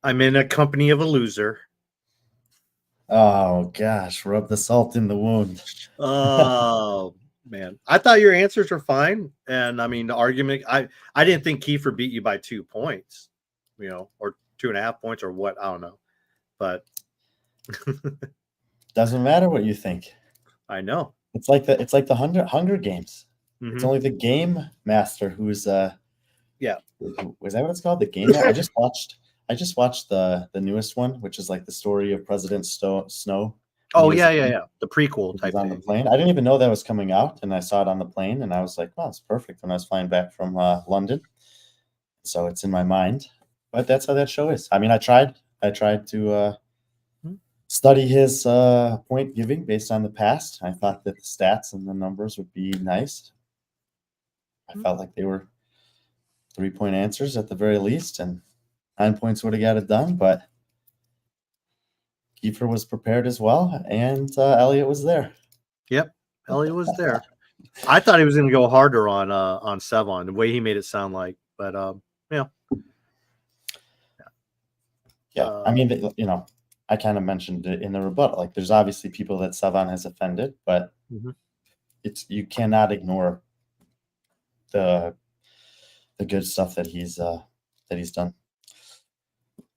I'm in a company of a loser. Oh gosh, rub the salt in the wound. Oh man, I thought your answers were fine, and I mean the argument. I didn't think Kiefer beat you by 2 points, or 2.5 points, or what, I don't know, but Doesn't matter what you think. I know. It's like the Hunger Games. It's Hmm. only the game master who's Yeah. was that what it's called? The game I just watched the newest one, which is like the story of President Snow when he Oh was a yeah, yeah, kid, yeah. The prequel which was type on the thing. plane. I didn't even know that was coming out, and I saw it on the plane, and I was like, "Wow, it's perfect." When I was flying back from London, so it's in my mind. But that's how that show is. I mean, I tried to study his point giving based on the past. I thought that the stats and the numbers would be nice. I felt like they were 3-point answers at the very least, and 9 points would have got it done. But Kiefer was prepared as well, and Elliot was there. Yep, Elliot was there. I thought he was going to go harder on Sevon, the way he made it sound like, but yeah. Yeah, I mean, I kind of mentioned it in the rebuttal. Like, there's obviously people that Savan has offended, but Mhm. you cannot ignore the good stuff that he's done.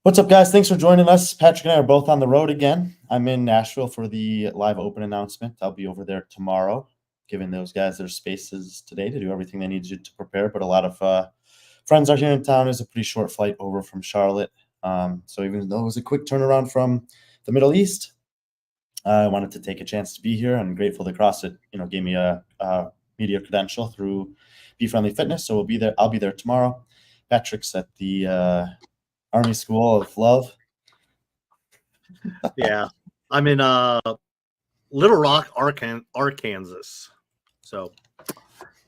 What's up, guys? Thanks for joining us. Patrick and I are both on the road again. I'm in Nashville for the live open announcement. I'll be over there tomorrow, giving those guys their spaces today to do everything they need to prepare. But a lot of friends are here in town. It's a pretty short flight over from Charlotte. So even though it was a quick turnaround from the Middle East, I wanted to take a chance to be here. I'm grateful that CrossFit, gave me a media credential through B.Friendly Fitness. So we'll be there. I'll be there tomorrow. Patrick's at the Army School of Love. Yeah, I'm in Little Rock, Arkansas. So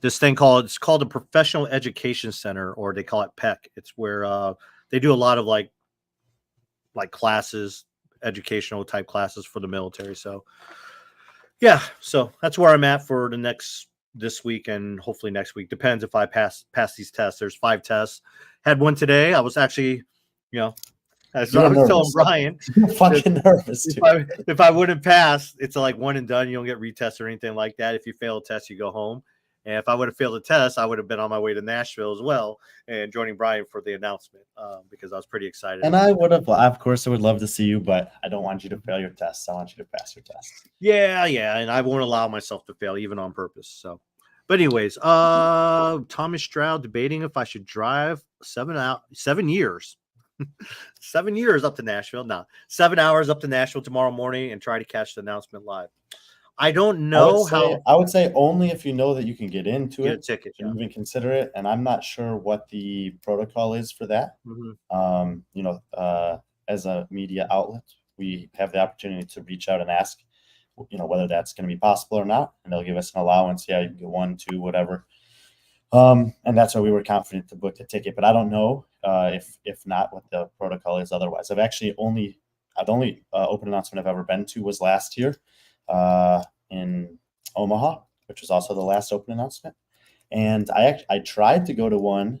this thing it's called a Professional Education Center, or they call it PEC. It's where they do a lot of like classes, educational type classes for the military. So yeah, so that's where I'm at for this week and hopefully next week. Depends if I pass these tests. There's 5 tests. Had one today. I was actually, as You I were was telling nervous. Brian, You were fucking nervous, if dude. I wouldn't pass, it's like one and done. You don't get retested or anything like that. If you fail a test, you go home. And if I would have failed a test, I would have been on my way to Nashville as well and joining Brian for the announcement because I was pretty excited And about I that. would have, of course, I would love to see you, but I don't want you to fail your tests. I want you to pass your tests. Yeah, and I won't allow myself to fail even on purpose. So, but anyways, Thomas Stroud debating if I should drive 7 years, 7 years up to Nashville. No, 7 hours up to Nashville tomorrow morning and try to catch the announcement live. I don't know how. I would say only if you know that you can get into Get a it, ticket. should Yeah. even consider it. And I'm not sure what the protocol is for that. Mm-hmm. As a media outlet, we have the opportunity to reach out and ask, whether that's going to be possible or not, and they'll give us an allowance. Yeah, you can get 1, 2, whatever. And that's why we were confident to book the ticket. But I don't know if not what the protocol is otherwise. The only open announcement I've ever been to was last year in Omaha, which was also the last open announcement. And I tried to go to one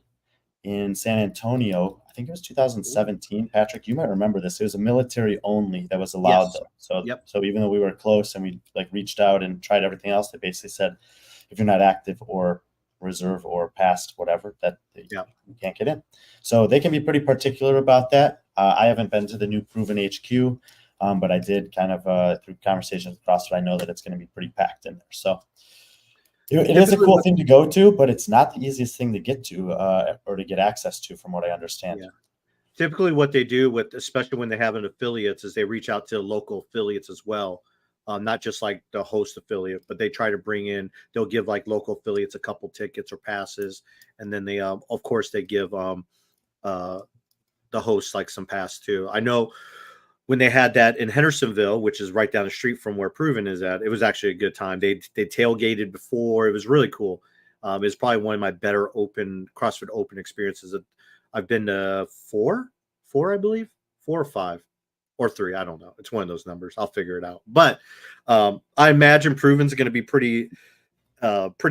in San Antonio. I think it was 2017. Patrick, you might remember this. It was a military only that was allowed, Yes. though. Yep. So even though we were close and we reached out and tried everything else, they basically said, if you're not active or reserve or past whatever, that you can't get in. So they can be pretty particular about that. I haven't been to the new Proven HQ, but I did kind of through conversations with CrossFit, I know that it's going to be pretty packed in there. So it is a cool thing to go to, but it's not the easiest thing to get to or to get access to, from what I understand. Yeah. Typically, what they do especially when they have an affiliates, is they reach out to local affiliates as well. Not just like the host affiliate, but they try to they'll give like local affiliates a couple tickets or passes. And then they, of course, they give the host like some pass too. I know when they had that in Hendersonville, which is right down the street from where Proven is at, it was actually a good time. They tailgated before. It was really cool. It was probably one of my better CrossFit Open experiences. I've been to four, I believe, 4 or 5 or 3. I don't know. It's one of those numbers. I'll figure it out. But I imagine Proven's going to be pretty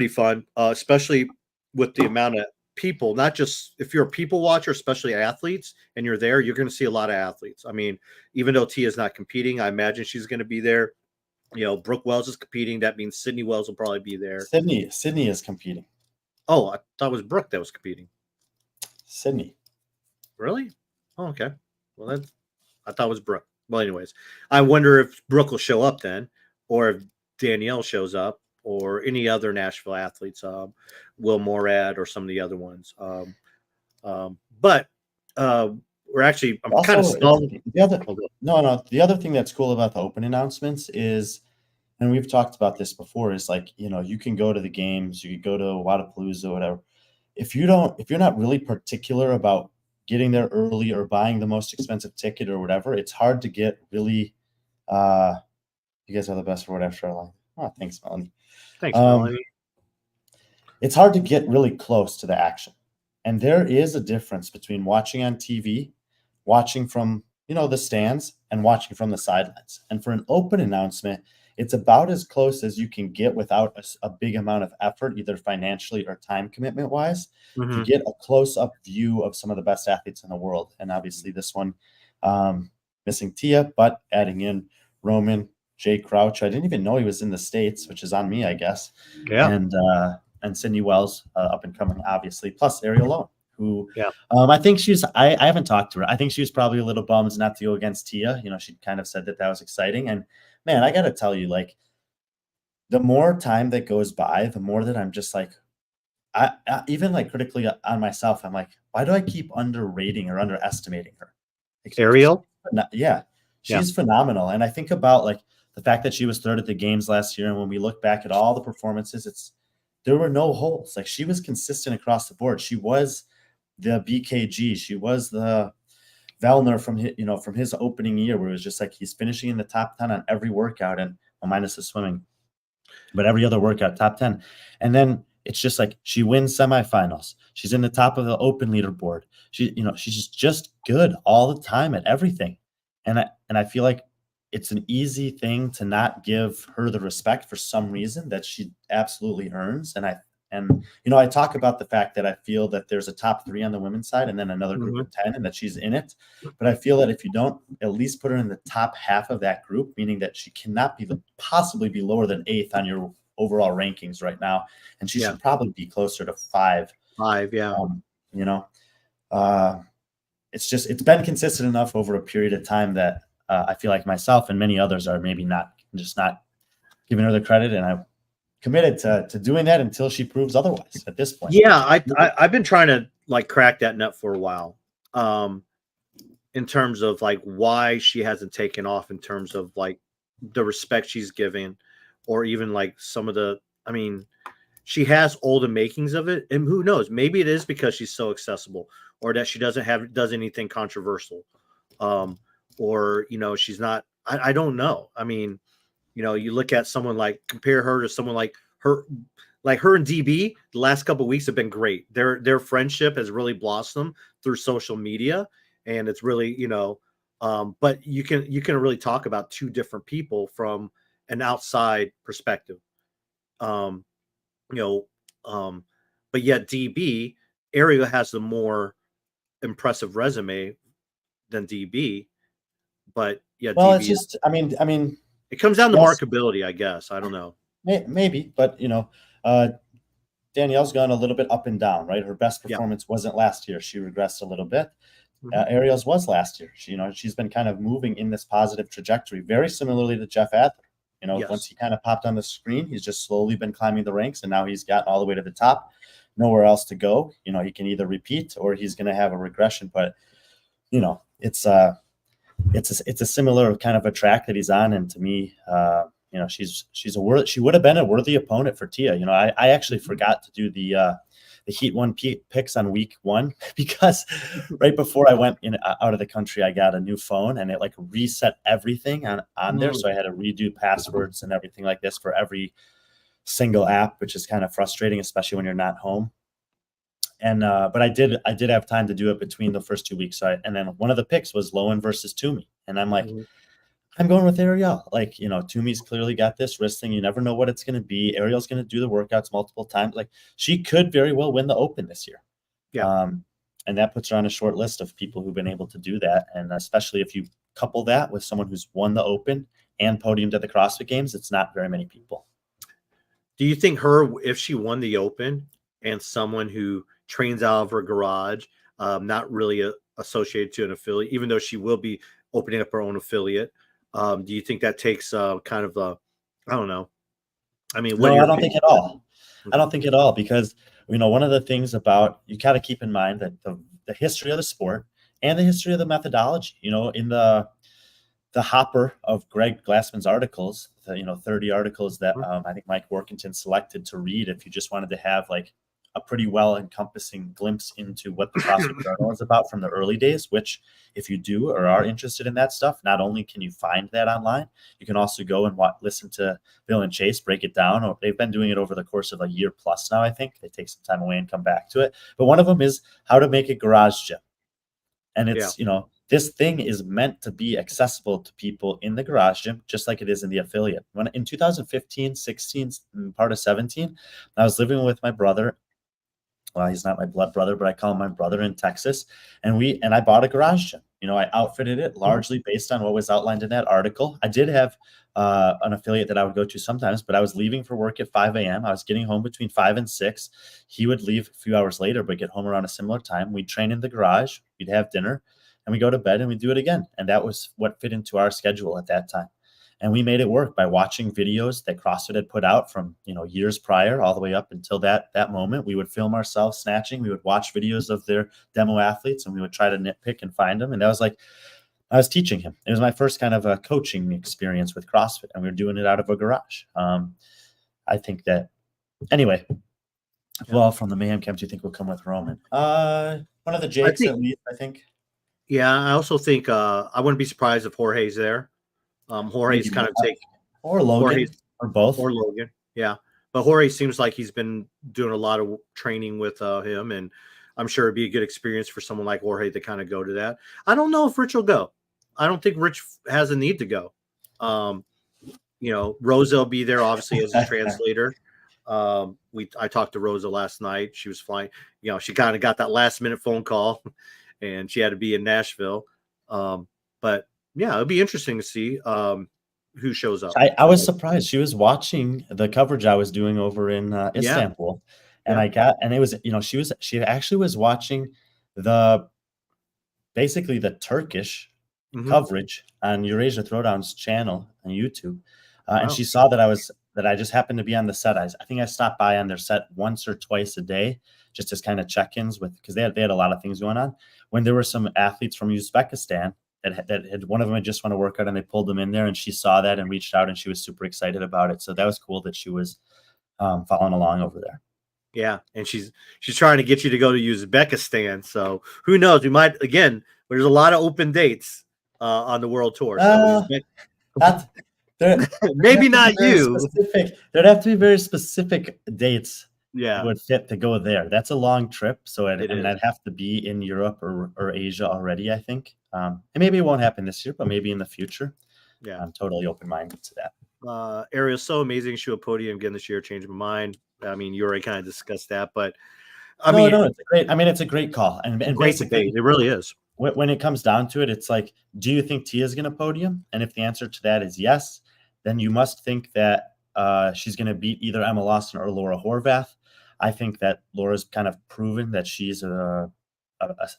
fun, especially with the amount of people, not just if you're a people watcher, especially athletes, and you're there, you're going to see a lot of athletes. I mean, even though Tia's not competing, I imagine she's going to be there. Brooke Wells is competing. That means Sydney Wells will probably be there. Sydney is competing. Oh, I thought it was Brooke that was competing. Sydney. Really? Oh, okay. Well, I thought it was Brooke. Well, anyways, I wonder if Brooke will show up then, or if Danielle shows up, or any other Nashville athletes, Will Morad or some of the other ones. But we're actually, I'm Also, kind of stalling. The other thing that's cool about the open announcements is, and we've talked about this before, is like, you can go to the games, you could go to Wadapalooza, whatever. If you're not really particular about getting there early or buying the most expensive ticket or whatever, it's hard to get really. You guys are the best for whatever, Charlotte. Oh, thanks, Melanie. Thanks, Melanie. It's hard to get really close to the action, and there is a difference between watching on TV, watching from the stands, and watching from the sidelines. And for an open announcement, it's about as close as you can get without a big amount of effort, either financially or time commitment wise, to get a close-up view of some of the best athletes in the world. And obviously this one, missing Tia, but adding in Roman, Jay Crouch. I didn't even know he was in the States, which is on me, I guess. Yeah. And Sydney Wells, up and coming, obviously, plus Ariel Lowe, who I think I haven't talked to her. I think she was probably a little bummed not to go against Tia. She kind of said that was exciting. And man, I got to tell you, like, the more time that goes by, the more that I'm just like, I even like critically on myself, I'm like, why do I keep underrating or underestimating her? Like, Ariel? She's phenomenal. And I think about like the fact that she was third at the games last year. And when we look back at all the performances, there were no holes. Like, she was consistent across the board. She was the BKG. She was the Vellner from his opening year, where it was just like he's finishing in the top 10 on every workout, and minus the swimming, but every other workout top 10. And then it's just like she wins semifinals. She's in the top of the open leaderboard. She's just good all the time at everything. And I feel like it's an easy thing to not give her the respect for some reason that she absolutely earns. And I talk about the fact that I feel that there's a top 3 on the women's side and then another group of 10, and that she's in it. But I feel that if you don't at least put her in the top half of that group, meaning that she cannot possibly be lower than 8th on your overall rankings right now, and she should probably be closer to 5. It's been consistent enough over a period of time that I feel like myself and many others are maybe not giving her the credit, and I'm committed to doing that until she proves otherwise at this point. Yeah, I've been trying to like crack that nut for a while, in terms of like why she hasn't taken off, in terms of like the respect she's given, or even like some of the, I mean, she has all the makings of it, and who knows, maybe it is because she's so accessible, or that she does anything controversial, or she's not, I don't know. I mean, you look at someone like, compare her to someone like her and DB, the last couple of weeks have been great. Their friendship has really blossomed through social media, and it's really, but you can really talk about two different people from an outside perspective. But yet DB, Ariel has the more impressive resume than DB, but yeah, well, DB it's just, I mean, it comes down to marketability, I guess. I don't know. Maybe, but Danielle's gone a little bit up and down, right? Her best performance wasn't last year. She regressed a little bit. Ariel's was last year. She's been kind of moving in this positive trajectory, very similarly to Jeff Adler. Once he kind of popped on the screen, he's just slowly been climbing the ranks, and now he's gotten all the way to the top. Nowhere else to go. He can either repeat or he's going to have a regression. But it's a similar kind of a track that he's on, and to me, she would have been a worthy opponent for Tia. I actually forgot to do the Heat 1 picks on week 1 because right before I went out of the country, I got a new phone, and it like reset everything on there. So I had to redo passwords and everything like this for every single app, which is kind of frustrating, especially when you're not home. And but I did have time to do it between the first 2 weeks. And then one of the picks was Lowen versus Toomey, and I'm like, I'm going with Ariel. Like, Toomey's clearly got this wrist thing. You never know what it's going to be. Ariel's going to do the workouts multiple times. Like, she could very well win the Open this year. Yeah. And that puts her on a short list of people who've been able to do that. And especially if you couple that with someone who's won the Open and podiumed at the CrossFit Games, it's not very many people. Do you think if she won the Open and someone who trains out of her garage, not really associated to an affiliate, even though she will be opening up her own affiliate, do you think that takes kind of a, I don't know. I mean, what No, are your I don't think opinions? at all. I don't think at all, because one of the things about, you got to keep in mind that the history of the sport and the history of the methodology, in the hopper of Greg Glassman's articles, 30 articles that I think Mike Workington selected to read if you just wanted to have like a pretty well encompassing glimpse into what the CrossFit Journal is about from the early days, which if you do or are interested in that stuff, not only can you find that online, you can also go and listen to Bill and Chase break it down. They've been doing it over the course of a year plus now, I think. They take some time away and come back to it. But one of them is how to make a garage gym. And it's, this thing is meant to be accessible to people in the garage gym, just like it is in the affiliate. When in 2015, 16, part of 17, I was living with my brother. Well, he's not my blood brother, but I call him my brother, in Texas. And I bought a garage gym. I outfitted it largely based on what was outlined in that article. I did have an affiliate that I would go to sometimes, but I was leaving for work at 5 a.m. I was getting home between 5 and 6. He would leave a few hours later, but get home around a similar time. We'd train in the garage. We'd have dinner, and we go to bed, and we do it again. And that was what fit into our schedule at that time. And we made it work by watching videos that CrossFit had put out from, years prior all the way up until that moment. We would film ourselves snatching. We would watch videos of their demo athletes, and we would try to nitpick and find them. And that was like, I was teaching him. It was my first kind of a coaching experience with CrossFit, and we were doing it out of a garage. I think that, anyway, well, from the Mayhem Camp, do you think will come with Roman? One of the Jakes, at least, I think. Yeah, I also think I wouldn't be surprised if Jorge's there. Jorge's kind of or Logan, or both, or Logan. Yeah, but Jorge seems like he's been doing a lot of training with him, and I'm sure it'd be a good experience for someone like Jorge to kind of go to that. I don't know if Rich will go. I don't think Rich has a need to go. Rosa will be there obviously as a translator. I talked to Rosa last night. She was flying. She kind of got that last minute phone call, and she had to be in Nashville. But yeah, it'll be interesting to see who shows up. I was surprised. She was watching the coverage I was doing over in Istanbul, and it was, she actually was watching basically the Turkish coverage on Eurasia Throwdown's channel on YouTube, and she saw that I just happened to be on the set. I think I stopped by on their set once or twice a day, just as kind of check-ins because they had a lot of things going on. When there were some athletes from Uzbekistan that had, one of them had just won a workout, and they pulled them in there, and she saw that and reached out, and she was super excited about it. So that was cool that she was following along over there. Yeah, and she's trying to get you to go to Uzbekistan. So who knows? We might again. There's a lot of open dates on the world tour. So maybe not you. There'd have to be very specific dates. Yeah, would fit to go there. That's a long trip, so I'd have to be in Europe or Asia already, I think. And maybe it won't happen this year, but maybe in the future. Yeah, I'm totally open-minded to that. Ariel's so amazing. She will podium again this year. Changed my mind. I mean, you already kind of discussed that, but it's a great call, and basically, it really is. When it comes down to it, it's like, do you think Tia's going to podium? And if the answer to that is yes, then you must think that she's going to beat either Emma Lawson or Laura Horvath. I think that Laura's kind of proven that she's a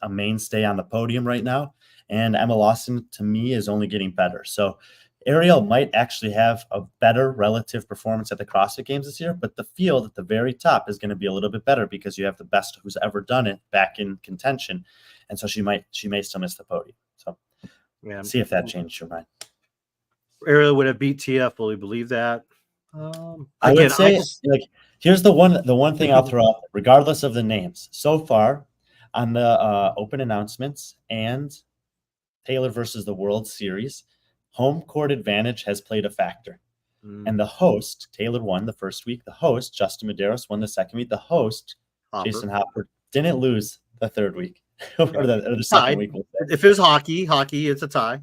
mainstay on the podium right now, and Emma Lawson, to me, is only getting better. So Ariel might actually have a better relative performance at the CrossFit Games this year, but the field at the very top is going to be a little bit better because you have the best who's ever done it back in contention, and so she may still miss the podium. So see if that changed your mind. Ariel would have beat Tia. I fully believe that. I would say, here's the one thing I'll throw out, regardless of the names. So far on the open announcements and Taylor versus the World Series, home court advantage has played a factor. And the host, Taylor, won the first week. The host, Justin Medeiros, won the second week. The host, Jason Hopper, didn't lose the third week or the second week. If it was hockey, it's a tie.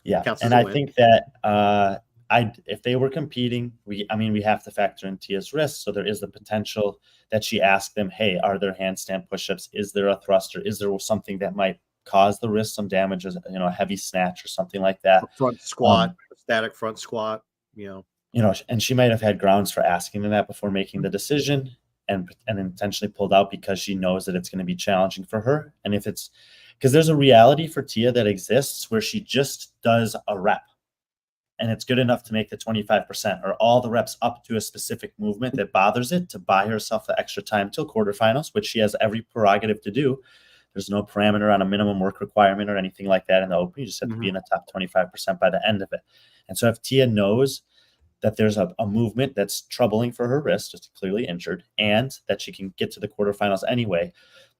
Yeah, and I think that if they were competing, we have to factor in Tia's risk. So there is the potential that she asked them, hey, are there handstand push-ups? Is there a thruster? Is there something that might cause the wrist some damage, a heavy snatch or something like that? A front squat, static front squat, and she might have had grounds for asking them that before making the decision, and intentionally pulled out because she knows that it's going to be challenging for her. And if it's because there's a reality for Tia that exists where she just does a rep and it's good enough to make the 25% or all the reps up to a specific movement that bothers it to buy herself the extra time till quarterfinals, which she has every prerogative to do. There's no parameter on a minimum work requirement or anything like that in the open. You just have to be in the top 25% by the end of it. And so if Tia knows that there's a movement that's troubling for her wrist, just clearly injured, and that she can get to the quarterfinals anyway,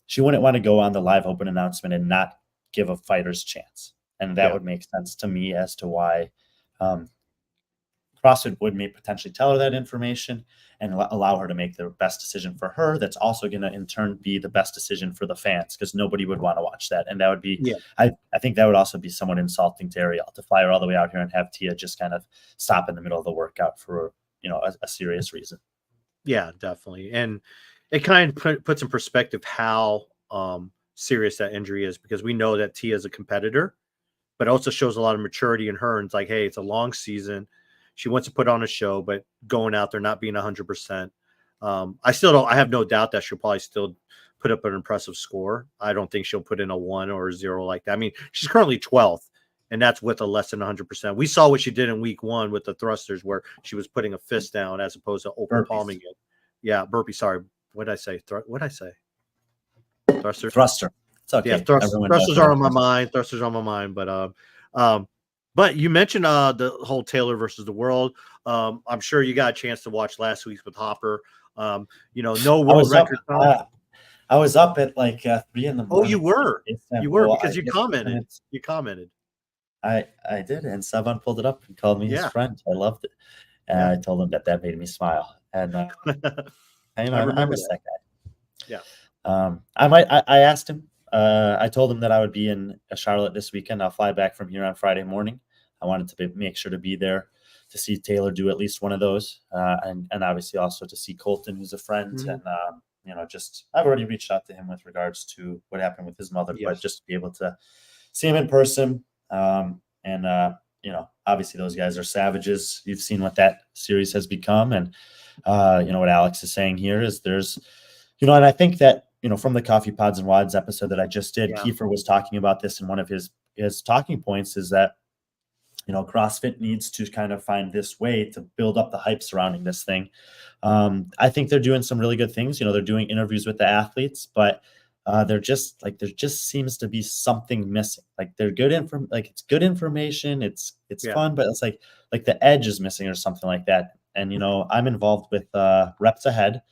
she wouldn't want to go on the live open announcement and not give a fighter's chance. And that would make sense to me as to why CrossFit would potentially tell her that information and allow her to make the best decision for her. That's also going to in turn be the best decision for the fans, because nobody would want to watch that. And that would be, I think that would also be somewhat insulting to Ariel to fly her all the way out here and have Tia just kind of stop in the middle of the workout for, a serious reason. Yeah, definitely. And it kind of puts in perspective how serious that injury is, because we know that Tia is a competitor, but also shows a lot of maturity in her. And it's like, hey, it's a long season. She wants to put on a show, but going out there, not being 100%. I have no doubt that she'll probably still put up an impressive score. I don't think she'll put in a 1 or a 0 like that. I mean, she's currently 12th, and that's with a less than 100%. We saw what she did in week 1 with the thrusters, where she was putting a fist down as opposed to open palming it. Yeah, burpee. Sorry. What did I say? Thruster. Thruster. It's okay. Yeah, thrusters are on my mind. Thrusters are on my mind. But you mentioned the whole Taylor versus the world. I'm sure you got a chance to watch last week's with Hopper. No world record. I was up at like 3 a.m. Oh, you were because you commented. You commented. I did, and Savan pulled it up and called me his friend. I loved it, and I told him that made me smile. And I miss that guy. Yeah. I asked him. I told him that I would be in Charlotte this weekend. I'll fly back from here on Friday morning. I wanted to make sure to be there to see Taylor do at least one of those, and obviously also to see Colton, who's a friend, and I've already reached out to him with regards to what happened with his mother, but just to be able to see him in person, obviously those guys are savages. You've seen what that series has become, and what Alex is saying here is there's, and I think that. From the Coffee Pods and Wads episode that I just did, Kiefer was talking about this, and one of his talking points is that, CrossFit needs to kind of find this way to build up the hype surrounding this thing. I think they're doing some really good things. They're doing interviews with the athletes, but there just seems to be something missing. Like they're good it's good information. It's fun, but it's like the edge is missing or something like that. And, I'm involved with Reps Ahead.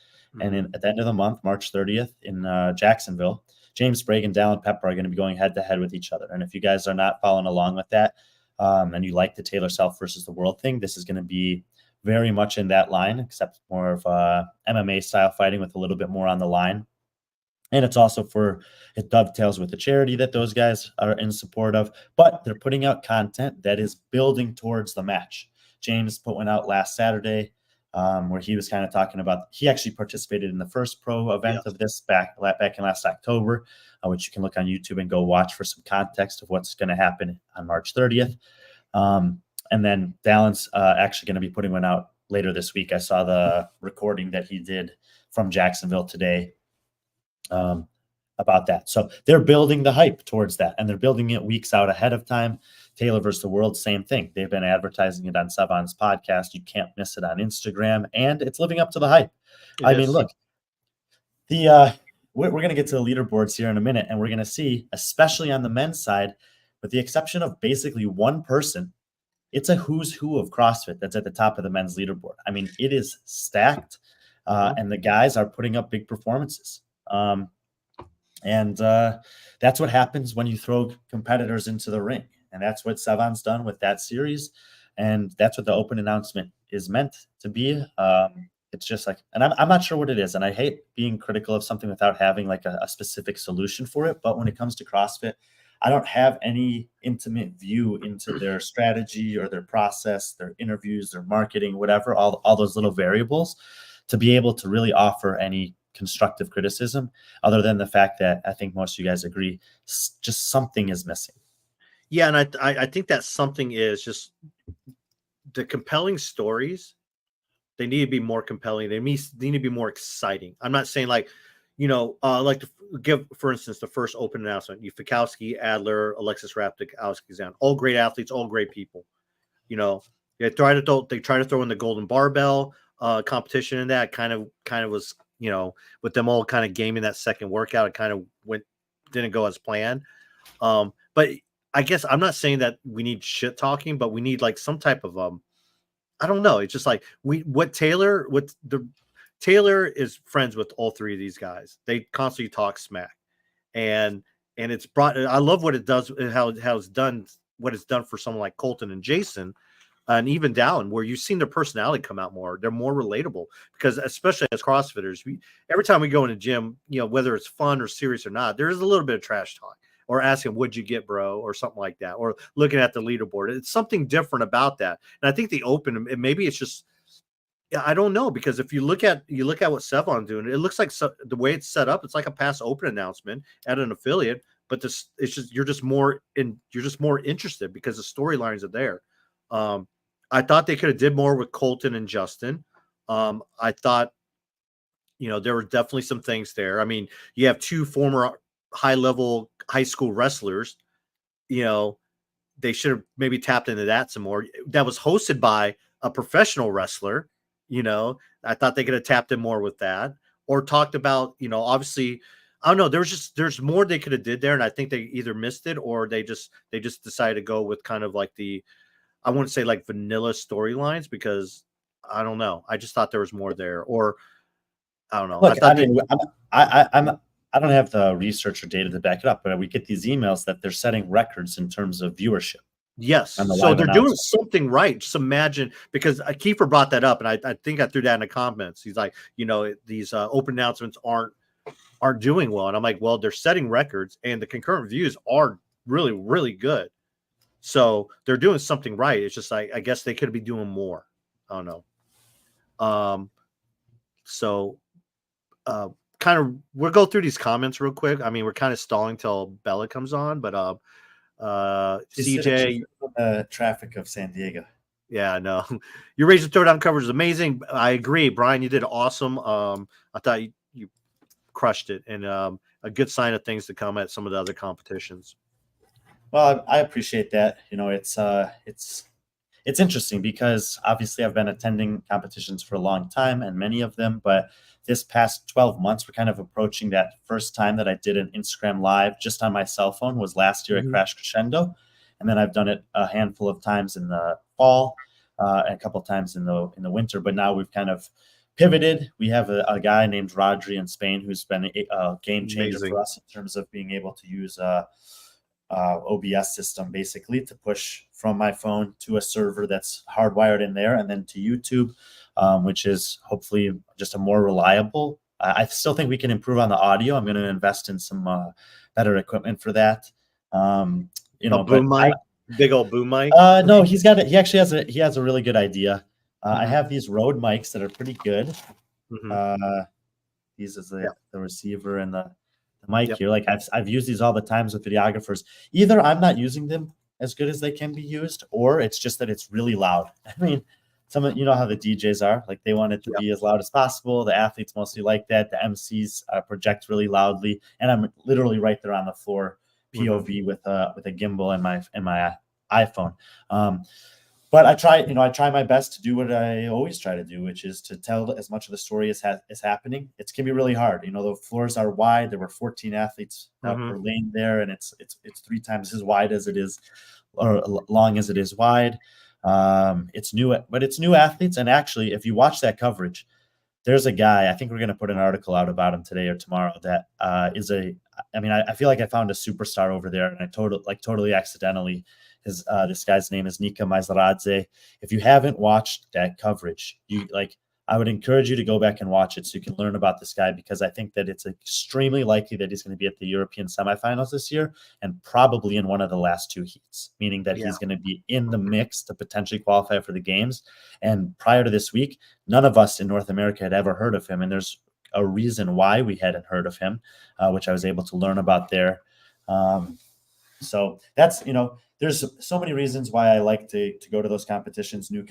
And at the end of the month, March 30th in Jacksonville, James Sprague and Dallin Pepper are going to be going head-to-head with each other. And if you guys are not following along with that, and you like the Taylor Self versus the world thing, this is going to be very much in that line, except more of MMA-style fighting with a little bit more on the line. And it's also it dovetails with the charity that those guys are in support of. But they're putting out content that is building towards the match. James put one out last Saturday, where he was kind of talking about, he actually participated in the first pro event of this back in last October, which you can look on YouTube and go watch for some context of what's going to happen on March 30th. And then Dallin's actually going to be putting one out later this week. I saw the recording that he did from Jacksonville today about that. So they're building the hype towards that, and they're building it weeks out ahead of time. Taylor versus the world, same thing. They've been advertising it on Savan's podcast. You can't miss it on Instagram, and it's living up to the hype. I mean, look, we're going to get to the leaderboards here in a minute, and we're going to see, especially on the men's side, with the exception of basically one person, it's a who's who of CrossFit that's at the top of the men's leaderboard. I mean, it is stacked, and the guys are putting up big performances. And that's what happens when you throw competitors into the ring. And that's what Savan's done with that series. And that's what the open announcement is meant to be. It's just like, and I'm not sure what it is. And I hate being critical of something without having like a specific solution for it. But when it comes to CrossFit, I don't have any intimate view into their strategy or their process, their interviews, their marketing, whatever, all those little variables to be able to really offer any constructive criticism, other than the fact that I think most of you guys agree, just something is missing. Yeah, and I think that something is just the compelling stories. They need to be more compelling. They need to be more exciting. I'm not saying like, like to give, for instance, the first open announcement. Fikowski, Adler, Alexis Raptik, all great athletes, all great people. They try to throw in the golden barbell competition, and that kind of was, with them all kind of gaming that second workout, it kind of didn't go as planned. But I guess I'm not saying that we need shit talking, but we need like some type of I don't know. It's just like Taylor is friends with all three of these guys. They constantly talk smack, and it's brought. I love what it does, how it's done, what it's done for someone like Colton and Jason, and even Dallin, where you've seen their personality come out more. They're more relatable because, especially as CrossFitters, every time we go in a gym, whether it's fun or serious or not, there is a little bit of trash talk. Or asking, what'd you get, bro? Or something like that. Or looking at the leaderboard. It's something different about that. And I think the open, maybe it's just, I don't know, because if you look at what Sevon's doing, it looks like the way it's set up, it's like a past open announcement at an affiliate, but it's just, you're just more interested because the storylines are there. I thought they could have did more with Colton and Justin. I thought, there were definitely some things there. I mean, you have two former high-level high school wrestlers, they should have maybe tapped into that some more. That was hosted by a professional wrestler. I thought they could have tapped in more with that, or talked about, obviously, I don't know. There's more they could have did there. And I think they either missed it or they just decided to go with kind of like I wouldn't say like vanilla storylines, because I don't know. I just thought there was more there, or I don't know. Look, I don't have the research or data to back it up, but we get these emails that they're setting records in terms of viewership. Yes. So they're doing something right. Just imagine, because Kiefer brought that up, and I think I threw that in the comments. He's like, these open announcements aren't doing well. And I'm like, well, they're setting records and the concurrent views are really, really good. So they're doing something right. It's just like, I guess they could be doing more. I don't know. Kind of, we'll go through these comments real quick. I mean, we're kind of stalling till Bella comes on, but CJ, traffic of San Diego. Yeah, no, your Razor Throwdown coverage is amazing. I agree, Brian. You did awesome. I thought you crushed it, and a good sign of things to come at some of the other competitions. Well, I appreciate that. It's interesting because obviously I've been attending competitions for a long time, and many of them, but this past 12 months, we're kind of approaching that first time that I did an Instagram live just on my cell phone was last year at Crash Crescendo. And then I've done it a handful of times in the fall, and a couple of times in the winter. But now we've kind of pivoted. We have a guy named Rodri in Spain who's been a game changer for us in terms of being able to use OBS system basically to push from my phone to a server that's hardwired in there, and then to YouTube, which is hopefully just a more reliable. I still think we can improve on the audio. I'm going to invest in some better equipment for that. Boom mic, big old boom mic. No, he actually has a really good idea. I have these Rode mics that are pretty good. These is the receiver and the mic here. Like I've used these all the times with videographers. Either I'm not using them as good as they can be used, or it's just that it's really loud. I mean, you know how the DJs are, like they want it to be as loud as possible. The athletes mostly like that. The MCs project really loudly, and I'm literally right there on the floor, POV with a gimbal and my iPhone. But I try my best to do what I always try to do, which is to tell as much of the story as happening. It can be really hard. The floors are wide. There were 14 athletes per lane there, and it's 3 times as wide as it is, or long as it is wide. It's new athletes. And actually, if you watch that coverage, there's a guy, I think we're going to put an article out about him today or tomorrow, that I feel like I found a superstar over there, and I totally accidentally. This guy's name is Nika Maizaradze. If you haven't watched that coverage, I would encourage you to go back and watch it so you can learn about this guy, because I think that it's extremely likely that he's going to be at the European semifinals this year and probably in one of the last 2 heats, meaning that he's going to be in the mix to potentially qualify for the games. And prior to this week, none of us in North America had ever heard of him. And there's a reason why we hadn't heard of him, which I was able to learn about there. So that's, there's so many reasons why I like to go to those competitions, new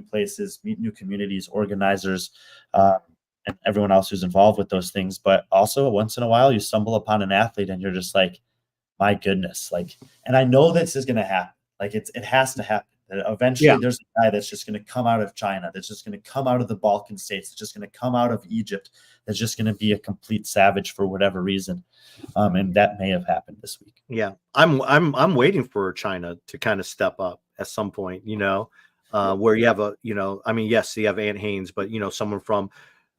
places, meet new communities, organizers, and everyone else who's involved with those things. But also once in a while you stumble upon an athlete and you're just like, my goodness, and I know this is going to happen. It has to happen. Eventually there's a guy that's just going to come out of China, that's just going to come out of the Balkan states, that's just going to come out of Egypt, that's just going to be a complete savage for whatever reason. And that may have happened this week. Yeah. I'm waiting for China to kind of step up at some point, where you have yes, you have Ant Haynes, but someone from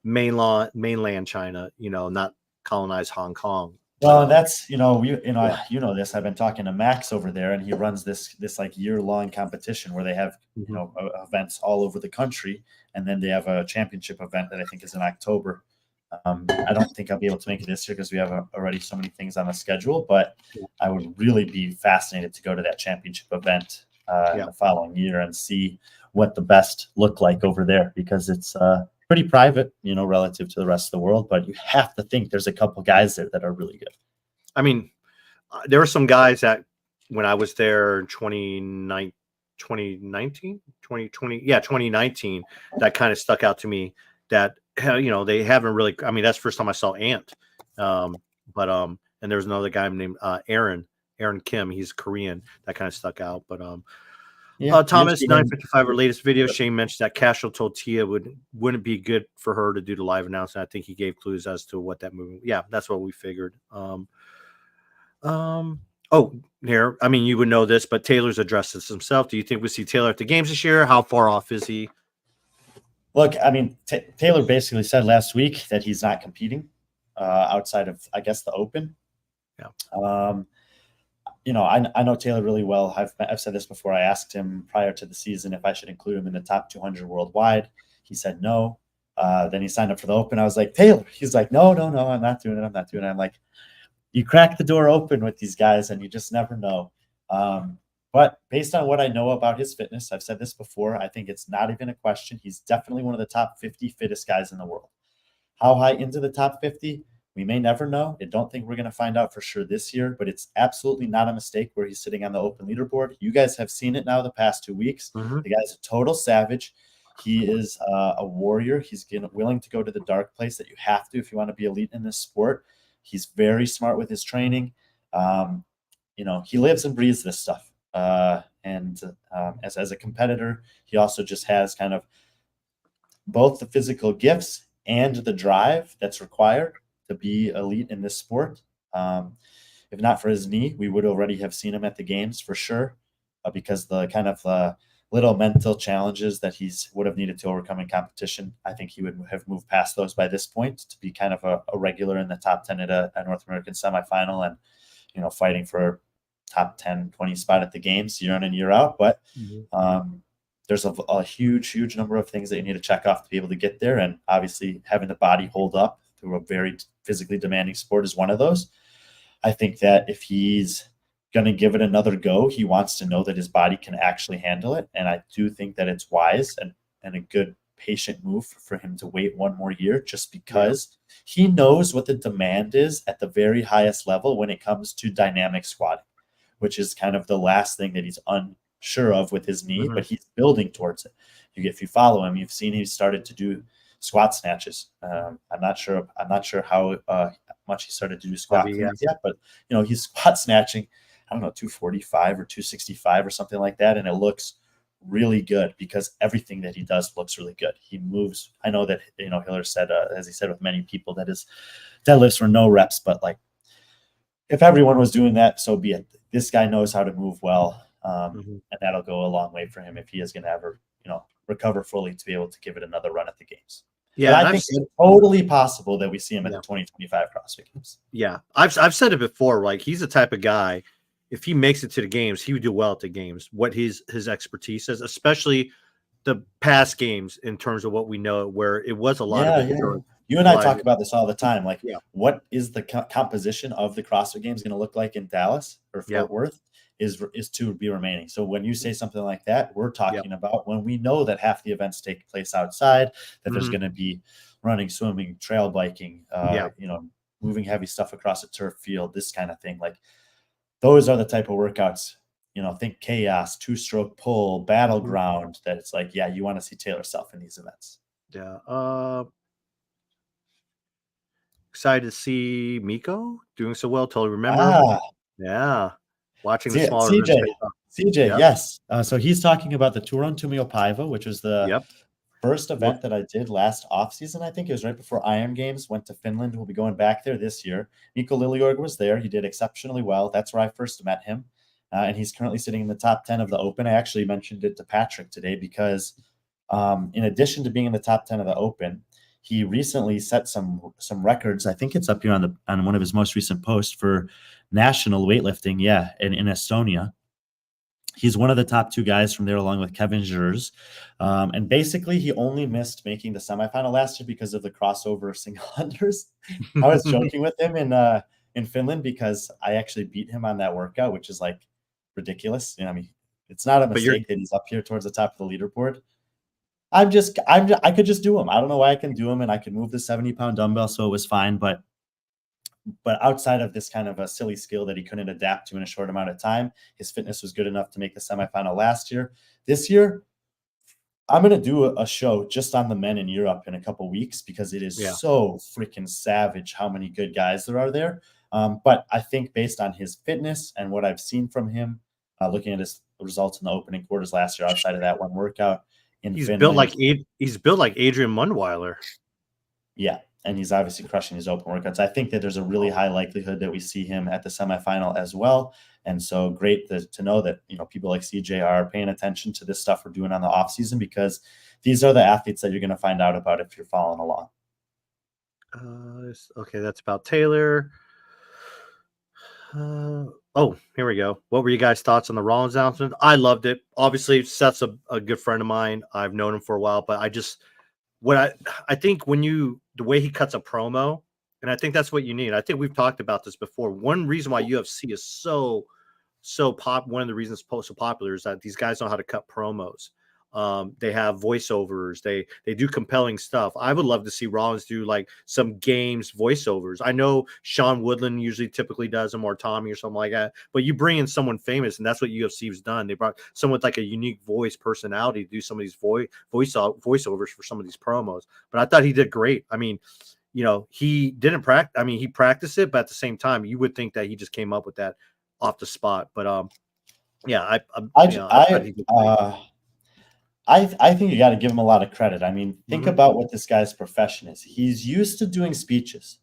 mainland China, not colonized Hong Kong. Well, and that's, this, I've been talking to Max over there, and he runs this year-long competition where they have, events all over the country. And then they have a championship event that I think is in October. I don't think I'll be able to make it this year because we have already so many things on the schedule, but I would really be fascinated to go to that championship event in the following year and see what the best look like over there, because it's pretty private, relative to the rest of the world, but you have to think there's a couple guys there that are really good. I mean, there were some guys that when I was there in 2019, that kind of stuck out to me that, they haven't really, that's the first time I saw Ant. And there's another guy named Aaron Kim. He's Korean. That kind of stuck out. But Thomas 955, our latest video, Shane mentioned that Castro told Tia wouldn't be good for her to do the live announcement. I think he gave clues as to what that movie. Yeah, that's what we figured. Here, you would know this, but Taylor's addressed this himself. Do you think we see Taylor at the games this year? How far off is he? Look, Taylor basically said last week that he's not competing outside of, I guess, the Open. Yeah. I know Taylor really well. I've said this before. I asked him prior to the season if I should include him in the top 200 worldwide. He said no. Then he signed up for the Open. I was like, Taylor. He's like, no, I'm not doing it. I'm like, you crack the door open with these guys, and you just never know. But based on what I know about his fitness, I've said this before, I think it's not even a question. He's definitely one of the top 50 fittest guys in the world. How high into the top 50? We may never know. I don't think we're going to find out for sure this year, but it's absolutely not a mistake where he's sitting on the Open leaderboard. You guys have seen it now the past 2 weeks. Mm-hmm. The guy's a total savage. He is a warrior. He's willing to go to the dark place that you have to if you want to be elite in this sport. He's very smart with his training. He lives and breathes this stuff. As a competitor, he also just has kind of both the physical gifts and the drive that's required to be elite in this sport. If not for his knee, we would already have seen him at the games for sure, because the kind of little mental challenges that he's would have needed to overcome in competition, I think he would have moved past those by this point to be kind of a regular in the top 10 at a North American semifinal and, fighting for top 10, 20 spot at the games year in and year out. But there's a huge number of things that you need to check off to be able to get there. And obviously having the body hold up through a very physically demanding sport is one of those. I think that if he's going to give it another go, he wants to know that his body can actually handle it. And I do think that it's wise and a good patient move for him to wait one more year, just because he knows what the demand is at the very highest level when it comes to dynamic squatting, which is kind of the last thing that he's unsure of with his knee, but he's building towards it. If you follow him, you've seen he's started to do squat snatches. I'm not sure how much he started to do squat yet, but he's squat snatching, I don't know, 245 or 265 or something like that, and it looks really good because everything that he does looks really good. He moves. I know that Hiller said, as he said with many people, that his deadlifts were no reps, but if everyone was doing that, so be it. This guy knows how to move well, and that'll go a long way for him if he is going to ever, recover fully to be able to give it another run at the games. Yeah, but I think it's totally possible that we see him at the 2025 CrossFit Games. Yeah, I've said it before. He's the type of guy, if he makes it to the games, he would do well at the games. What his expertise is, especially the past games in terms of what we know, where it was a lot of Yeah, endurance. you and I talk about this all the time. Like, Yeah. what is the composition of the CrossFit Games going to look like in Dallas or Yeah. Fort Worth? Is to be remaining. So when you say something like that, we're talking about when we know that half the events take place outside, that there's going to be running, swimming, trail biking, moving heavy stuff across a turf field, this kind of thing. Like, those are the type of workouts, think chaos, 2-stroke pull, battleground, that it's like, yeah, you want to see Taylor Self in these events. Yeah. Excited to see Miko doing so well. Totally remember. Yeah. Watching the smaller events. CJ, yes. So he's talking about the Tour on Tuomiopiva, which was the first event that I did last offseason. I think it was right before Iron Games. Went to Finland. We'll be going back there this year. Miko Liljeorg was there. He did exceptionally well. That's where I first met him. And he's currently sitting in the top 10 of the Open. I actually mentioned it to Patrick today because in addition to being in the top 10 of the Open, he recently set some records. I think it's up here on one of his most recent posts for national weightlifting. Yeah, in Estonia. He's one of the top 2 guys from there, along with Kevin Jers. And basically, he only missed making the semifinal last year because of the crossover single unders. I was joking with him in Finland because I actually beat him on that workout, which is like ridiculous. I mean, it's not a mistake that he's up here towards the top of the leaderboard. I could just do him. I don't know why I can do him, and I could move the 70-pound dumbbell, so it was fine. But outside of this kind of a silly skill that he couldn't adapt to in a short amount of time, his fitness was good enough to make the semifinal last year. This year, I'm going to do a show just on the men in Europe in a couple weeks because it is so freaking savage how many good guys there are there. But I think based on his fitness and what I've seen from him, looking at his results in the opening quarters last year outside of that one workout in Finland. He's built like Adrian Mundweiler. Yeah, and he's obviously crushing his open workouts. I think that there's a really high likelihood that we see him at the semifinal as well. And so great to know that, people like CJ are paying attention to this stuff we're doing on the off season, because these are the athletes that you're going to find out about if you're following along. Okay, that's about Taylor. Here we go. What were you guys' thoughts on the Rollins announcement? I loved it. Obviously, Seth's a good friend of mine. I've known him for a while, but I think the way he cuts a promo, and I think that's what you need. I think we've talked about this before. One reason why UFC is so one of the reasons it's so popular is that these guys know how to cut promos. They have voiceovers. They do compelling stuff. I would love to see Rollins do like some games voiceovers. I know Sean Woodland typically does them, or Tommy or something like that. But you bring in someone famous, and that's what UFC's done. They brought someone with like a unique voice personality to do some of these voiceovers for some of these promos. But I thought he did great. I mean, he didn't practice. I mean, he practiced it, but at the same time, you would think that he just came up with that off the spot. But I think you got to give him a lot of credit. I mean, think about what this guy's profession is. He's used to doing speeches.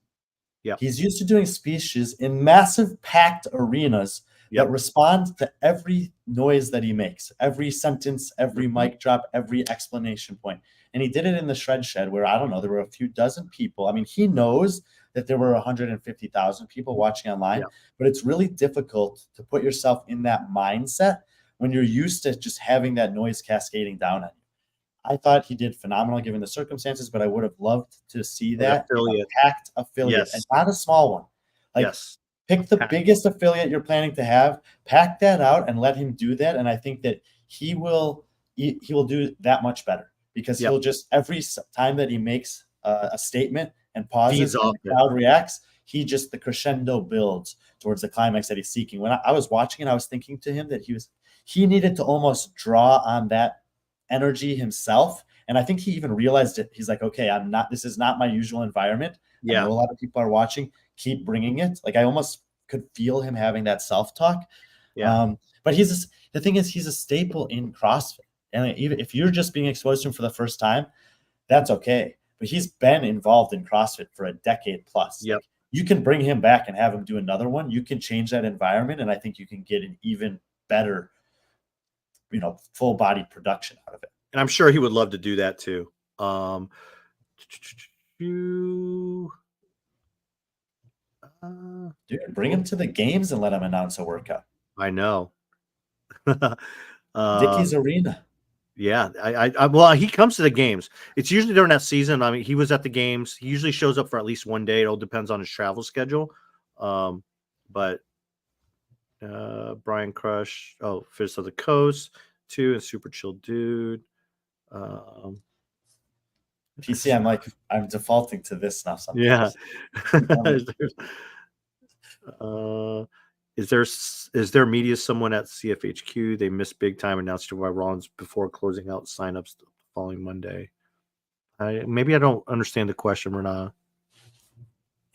Yeah. He's used to doing speeches in massive packed arenas that respond to every noise that he makes, every sentence, every mic drop, every explanation point. And he did it in the Shred Shed where, I don't know, there were a few dozen people. I mean, he knows that there were 150,000 people watching online, but it's really difficult to put yourself in that mindset when you're used to just having that noise cascading down on you. I thought he did phenomenal given the circumstances, but I would have loved to see that packed affiliate, and not a small one. Like, pick the biggest affiliate you're planning to have, pack that out, and let him do that. And I think that he will do that much better, because he'll just, every time that he makes a statement and pauses and the crowd reacts, the crescendo builds towards the climax that he's seeking. When I was watching it, I was thinking to him that he needed to almost draw on that energy himself. And I think he even realized it. He's like, okay, this is not my usual environment. I know a lot of people are watching. Keep bringing it. Like, I almost could feel him having that self-talk. But the thing is, he's a staple in CrossFit. And even if you're just being exposed to him for the first time, that's okay. But he's been involved in CrossFit for a decade plus. Like, you can bring him back and have him do another one. You can change that environment, and I think you can get an even better, full body production out of it. And I'm sure he would love to do that too. Dude, bring him to the games and let him announce a workout. I know. Dickey's Arena. Yeah, well, he comes to the games. It's usually during that season. I mean, he was at the games. He usually shows up for at least one day. It all depends on his travel schedule. But Brian Crush, Fist of the Coast, too, and Super Chill Dude. PC, I'm defaulting to this now Yeah. sometimes. Is there media someone at CFHQ? They missed big time announced by Rollins before closing out signups the following Monday. Maybe I don't understand the question, Renata.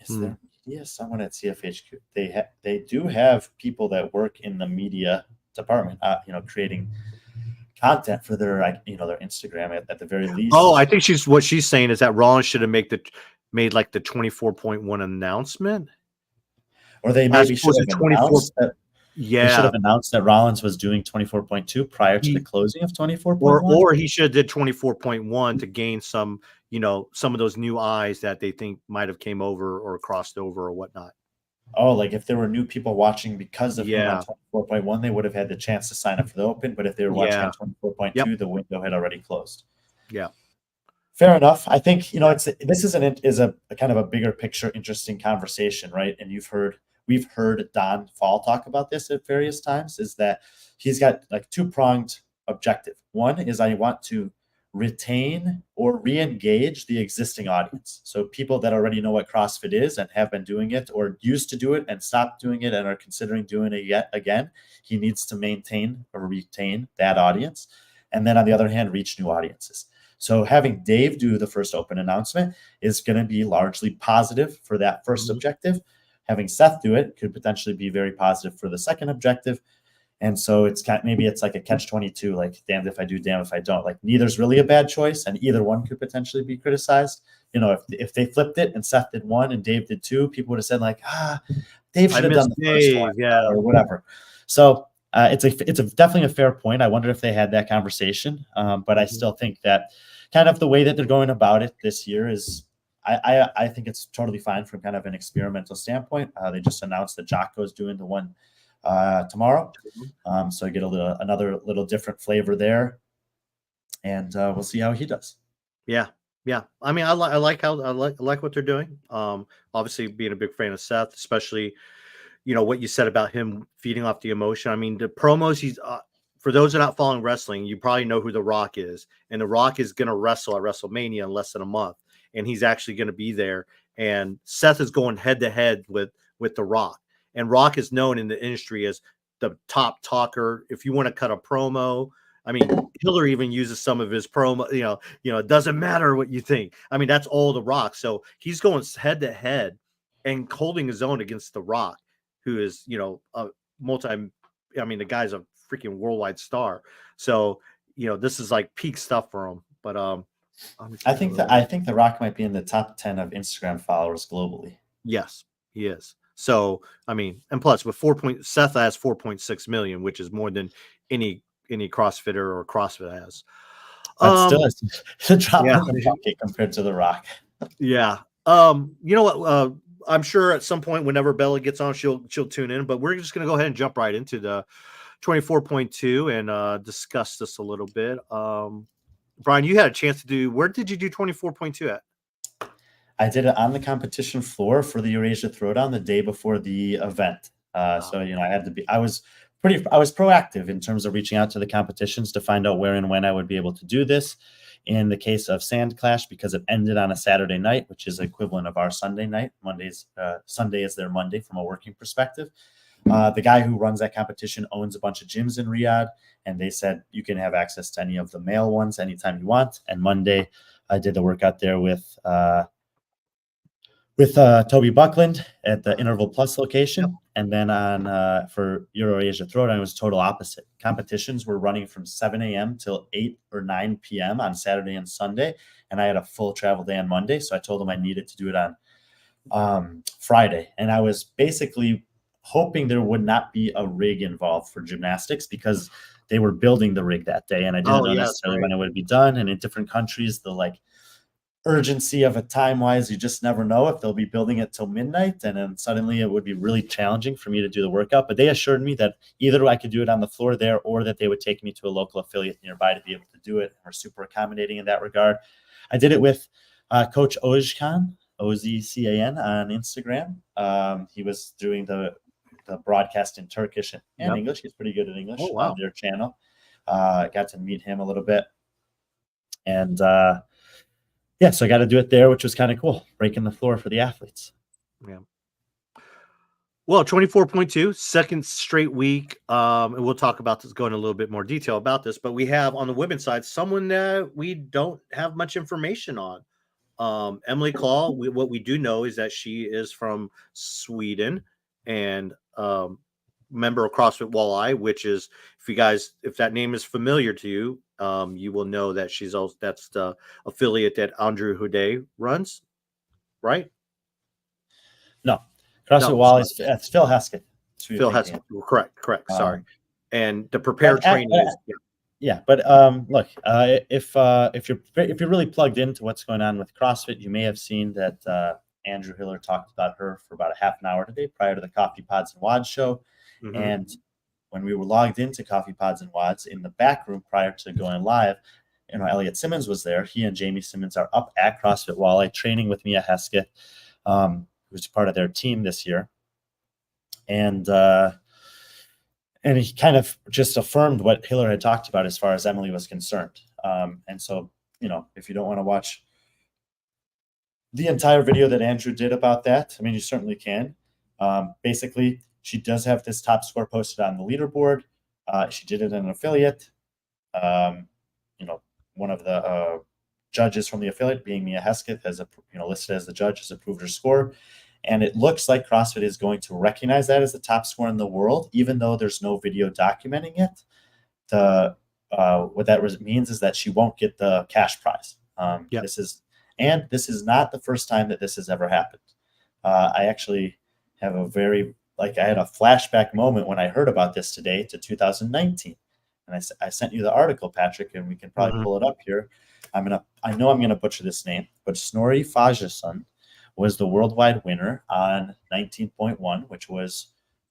Is there media someone at CFHQ? They do have people that work in the media department, creating content for their their Instagram at the very least. Oh, I think what she's saying is that Rollins should have made like the 24.1 announcement. Or they maybe should have announced that. Yeah, they should have announced that Rollins was doing 24.2 prior to the closing of 24.1. Or he should have did 24.1 to gain some of those new eyes that they think might have came over or crossed over or whatnot. Oh, like if there were new people watching because of him on 24.1, they would have had the chance to sign up for the Open. But if they were watching on 24.2, the window had already closed. Yeah. Fair enough. I think, this is a kind of a bigger picture, interesting conversation, right? And we've heard Don Fall talk about this at various times, is that he's got like two-pronged objective. One is I want to retain or re-engage the existing audience. So people that already know what CrossFit is and have been doing it or used to do it and stopped doing it and are considering doing it yet again, he needs to maintain or retain that audience. And then on the other hand, reach new audiences. So having Dave do the first Open announcement is going to be largely positive for that first objective. Having Seth do it could potentially be very positive for the second objective. And so maybe it's like a catch-22, like damned if I do, damned if I don't. Like neither's really a bad choice, and either one could potentially be criticized. If they flipped it and Seth did one and Dave did two, people would have said like, Dave should have done the first one, or whatever. So it's definitely a fair point. I wonder if they had that conversation, but I still think that kind of the way that they're going about it this year is. I think it's totally fine from kind of an experimental standpoint. They just announced that Jocko's doing the one tomorrow, so I get another little different flavor there, and we'll see how he does. Yeah. I mean, I like what they're doing. Obviously, being a big fan of Seth, especially what you said about him feeding off the emotion. I mean, the promos he's. For those who are not following wrestling, you probably know who The Rock is, and The Rock is going to wrestle at WrestleMania in less than a month. And he's actually going to be there. And Seth is going head to head with The Rock. And Rock is known in the industry as the top talker. If you want to cut a promo, I mean, Hillary even uses some of his promo. It doesn't matter what you think. I mean, that's all The Rock. So he's going head to head and holding his own against The Rock, who is a the guy's a freaking worldwide star. So this is like peak stuff for him. But I think The Rock might be in the top 10 of Instagram followers globally. Yes, he is. So, I mean, and plus with Seth has 4.6 million, which is more than any CrossFitter or CrossFit has. But still, it's a drop in the bucket compared to The Rock. Yeah. You know what? I'm sure at some point, whenever Bella gets on, she'll tune in. But we're just going to go ahead and jump right into the 24.2 and discuss this a little bit. Brian, you had a chance to where did you do 24.2 at? I did it on the competition floor for the Eurasia Throwdown the day before the event. So, I was proactive in terms of reaching out to the competitions to find out where and when I would be able to do this. In the case of Sand Clash, because it ended on a Saturday night, which is equivalent of our Sunday night. Sunday is their Monday from a working perspective. The guy who runs that competition owns a bunch of gyms in Riyadh, and they said you can have access to any of the male ones anytime you want. And Monday, I did the workout there with Toby Buckland at the Interval Plus location. Yep. And then for Euro-Asia Throwdown, it was total opposite. Competitions were running from 7 a.m. till 8 or 9 p.m. on Saturday and Sunday, and I had a full travel day on Monday, so I told them I needed to do it on Friday. And I was basically hoping there would not be a rig involved for gymnastics because they were building the rig that day, and I didn't know necessarily when it would be done. And in different countries, the urgency of a time wise. You just never know if they'll be building it till midnight, and then suddenly it would be really challenging for me to do the workout. But they assured me that either I could do it on the floor there, or that they would take me to a local affiliate nearby to be able to do it. We're super accommodating in that regard. I did it with Coach Ozcan, Ozcan on Instagram. He was doing the broadcast in Turkish and English. He's pretty good at English on their channel. Got to meet him a little bit. And yeah, so I got to do it there, which was kind of cool, breaking the floor for the athletes. Yeah. Well, 24.2, second straight week. And we'll talk about this, go in a little bit more detail about this, but we have on the women's side someone that we don't have much information on. Emily Claw, what we do know is that she is from Sweden and member of CrossFit Walleye, which is, if that name is familiar to you, you will know that that's the affiliate that Andrew Houdet runs, right? No, CrossFit Walleye, that's Phil Hesketh. Phil Hesketh, correct. Sorry. And the prepared training is yeah, but look, if you're really plugged into what's going on with CrossFit, you may have seen that Andrew Hiller talked about her for about a half an hour today prior to the Coffee Pods and Wads show. Mm-hmm. And when we were logged into Coffee Pods and Wads in the back room prior to going live, Elliot Simmons was there. He and Jamie Simmons are up at CrossFit Walleye training with Mia Hesketh, who's part of their team this year. And he kind of just affirmed what Hiller had talked about as far as Emily was concerned. And so, if you don't want to watch the entire video that Andrew did about that, I mean, you certainly can. Basically, she does have this top score posted on the leaderboard. She did it in an affiliate. One of the judges from the affiliate, being Mia Hesketh, has listed as the judge, has approved her score. And it looks like CrossFit is going to recognize that as the top score in the world, even though there's no video documenting it. What that means is that she won't get the cash prize. This is not the first time that this has ever happened. I actually have I had a flashback moment when I heard about this today to 2019. And I sent you the article, Patrick, and we can probably pull it up here. I know I'm gonna butcher this name, but Snorri Fagerson was the worldwide winner on 19.1, which was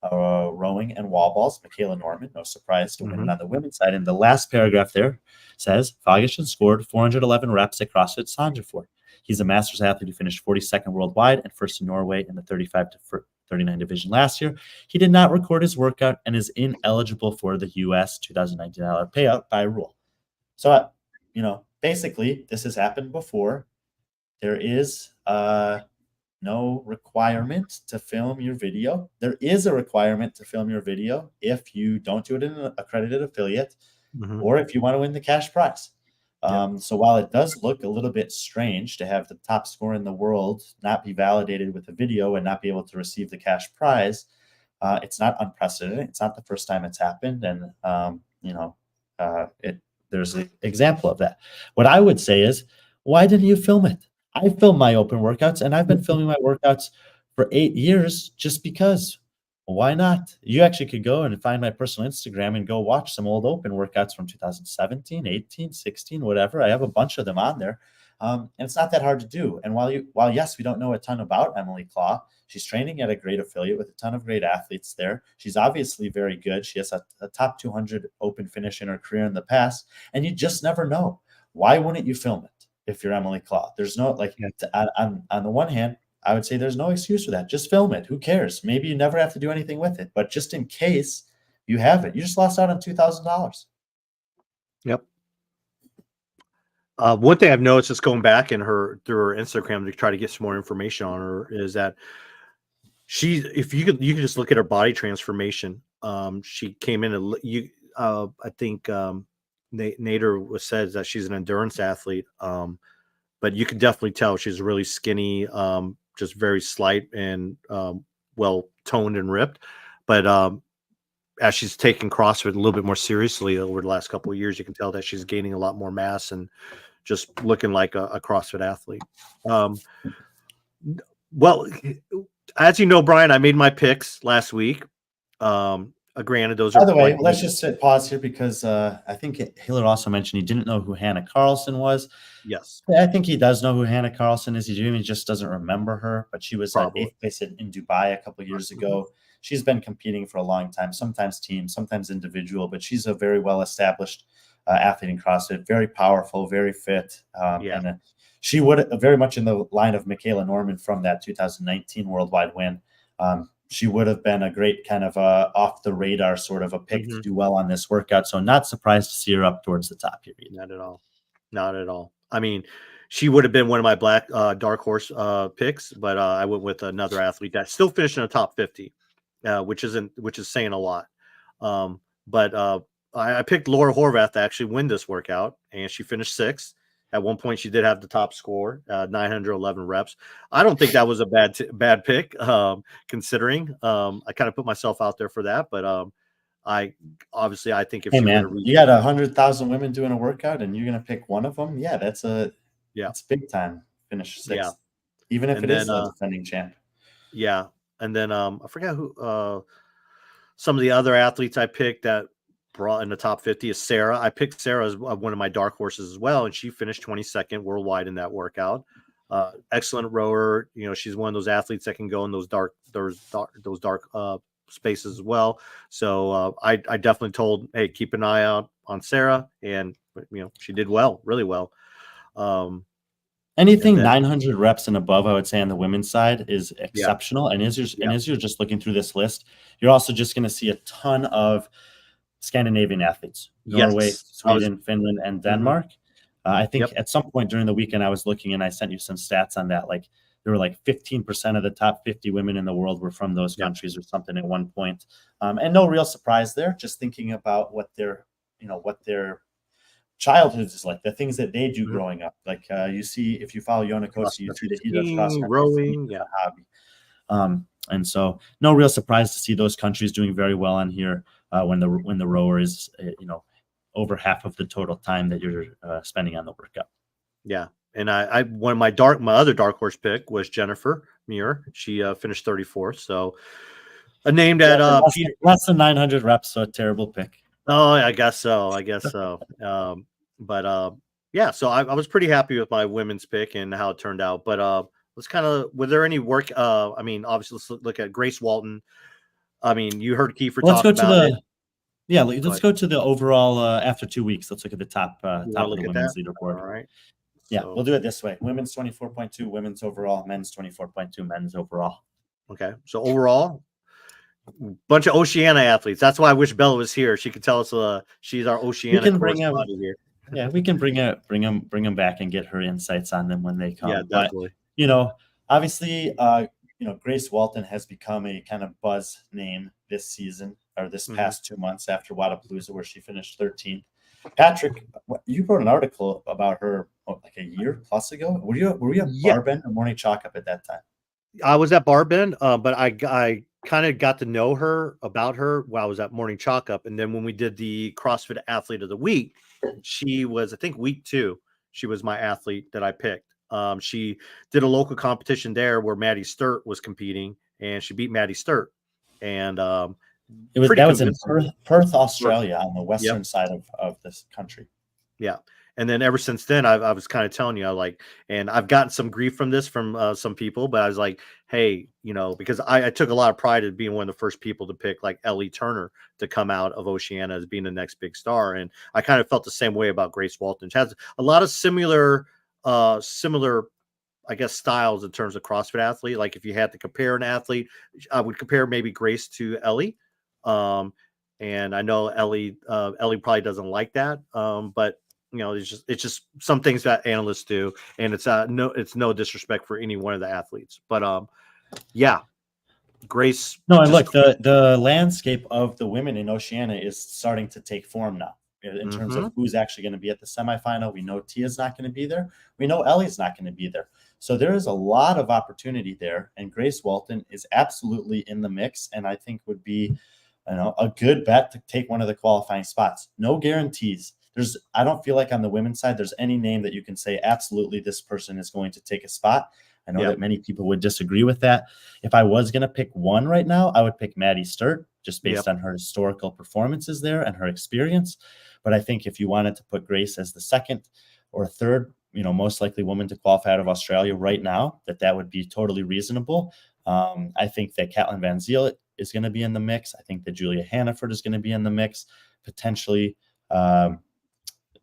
rowing and wall balls. Michaela Norman, no surprise to win it on the women's side. And the last paragraph there says, Fagerson scored 411 reps at CrossFit Sandefjord. He's a master's athlete who finished 42nd worldwide and first in Norway in the 35 to 39 division last year. He did not record his workout and is ineligible for the U.S. $2,019 payout by rule. So, basically, this has happened before. There is no requirement to film your video. There is a requirement to film your video if you don't do it in an accredited affiliate or if you want to win the cash prize. So while it does look a little bit strange to have the top score in the world not be validated with a video and not be able to receive the cash prize, it's not unprecedented. It's not the first time it's happened. And, there's an example of that. What I would say is, why didn't you film it? I film my open workouts, and I've been filming my workouts for 8 years just because. Why not? You actually could go and find my personal Instagram and go watch some old open workouts from 2017, 18, 16, whatever. I have a bunch of them on there. And it's not that hard to do. And while yes, we don't know a ton about Emily Claw, she's training at a great affiliate with a ton of great athletes there. She's obviously very good. She has a top 200 open finish in her career in the past. And you just never know. Why wouldn't you film it if you're Emily Claw? There's no, on the one hand, I would say there's no excuse for that. Just film it. Who cares? Maybe you never have to do anything with it. But just in case you have it, you just lost out on $2,000. Yep. One thing I've noticed is going back through her Instagram to try to get some more information on her is that if you can just look at her body transformation. She came in I think Nader says that she's an endurance athlete. But you can definitely tell she's really skinny, just very slight and well toned and ripped. But as she's taken CrossFit a little bit more seriously over the last couple of years, you can tell that she's gaining a lot more mass and just looking like a CrossFit athlete. Well, as you know, Brian, I made my picks last week. Granted, those By are the way, like let's just pause here because I think Hiller also mentioned he didn't know who Hannah Carlson was. yes, Yeah, I think he does know who Hannah Carlson is. He just doesn't remember her, but she was probably. 8th place in Dubai a couple of years ago. She's been competing for a long time, sometimes team, sometimes individual, but she's a very well-established athlete in CrossFit, very powerful, very fit. Yeah. And she would very much in the line of Michaela Norman from that 2019 worldwide win. She would have been a great kind of off the radar sort of a pick to do well on this workout. So not surprised to see her up towards the top here. Not at all. Not at all. I mean, she would have been one of my black dark horse picks, but I went with another athlete that still finished in the top 50, which is saying a lot. But I picked Laura Horvath to actually win this workout, and she finished 6th. At one point, she did have the top score, 911 reps. I don't think that was a bad pick, considering. I kind of put myself out there for that, but I think if Hey she would have man, you got 100,000 women doing a workout, and you're gonna pick one of them. Yeah, that's big time. Finish 6th, yeah, even if and it is then a defending champ. yeah, and then I forgot who some of the other athletes I picked that brought in the top 50 is Sarah. I picked Sarah as one of my dark horses as well, and she finished 22nd worldwide in that workout. Excellent rower. You know, she's one of those athletes that can go in those dark spaces as well. So I definitely told, hey, keep an eye out on Sarah, and she did well, really well. Anything 900 reps and above, I would say on the women's side is exceptional. Yeah. And as you're just looking through this list, you're also just going to see a ton of Scandinavian athletes: Norway, Sweden, Finland, and Denmark. I think at some point during the weekend I was looking, and I sent you some stats on that. Like there were like 15% of the top 50 women in the world were from those countries or something at one point. And no real surprise there. Just thinking about what their childhoods is like, the things that they do growing up. Like you see, if you follow Yona Kosi, you see that he does cross country rowing, as a hobby. And so no real surprise to see those countries doing very well on here when the rower is over half of the total time that you're spending on the workout. Yeah. And I one of my other dark horse pick was Jennifer Muir. She finished 34th. So a name that less than 900 reps, so a terrible pick. Oh, I guess so. Yeah, so I was pretty happy with my women's pick and how it turned out. But let's were there any work? I mean, obviously, let's look at Grace Walton. I mean, you heard Kiefer talk about it. Yeah, let's go to the overall after 2 weeks. Let's look at the top of the women's leaderboard. All right. Yeah, we'll do it this way: women's 24.2, women's overall; men's 24.2, men's overall. Okay, so overall, bunch of Oceania athletes. That's why I wish Bella was here. She could tell us. She's our Oceania correspondent here. Yeah, we can bring them back and get her insights on them when they come. Yeah, definitely. But, obviously, Grace Walton has become a kind of buzz name this season or this past 2 months after Wadapalooza, where she finished 13th. Patrick, you wrote an article about her like a year plus ago. Were you at Barbend or Morning Chalk Up at that time? I was at Barbend, but I kind of got to know her while I was at Morning Chalk Up. And then when we did the CrossFit Athlete of the Week, she was, I think, week 2. She was my athlete that I picked. She did a local competition there where Maddie Sturt was competing, and she beat Maddie Sturt. And that was in Perth, Australia, on the western side of this country. Yeah. And then ever since then, I was kind of telling you, and I've gotten some grief from this from some people, but I was like, hey, because I took a lot of pride in being one of the first people to pick like Ellie Turner to come out of Oceania as being the next big star. And I kind of felt the same way about Grace Walton. She has a lot of similar, I guess, styles in terms of CrossFit athlete. Like if you had to compare an athlete, I would compare maybe Grace to Ellie. And I know Ellie probably doesn't like that. But it's just some things that analysts do, and it's no disrespect for any one of the athletes, but Grace. No, and look, the landscape of the women in Oceania is starting to take form now in terms of who's actually going to be at the semifinal. We know Tia's not going to be there. We know Ellie's not going to be there. So there is a lot of opportunity there, and Grace Walton is absolutely in the mix, and I think would be a good bet to take one of the qualifying spots. No guarantees. I don't feel like on the women's side there's any name that you can say absolutely this person is going to take a spot. I know that many people would disagree with that. If I was going to pick one right now, I would pick Maddie Sturt, just based on her historical performances there and her experience. But I think if you wanted to put Grace as the second or third, most likely woman to qualify out of Australia right now, that would be totally reasonable. I think that Caitlin Van Ziel is going to be in the mix. I think that Julia Hannaford is going to be in the mix, potentially.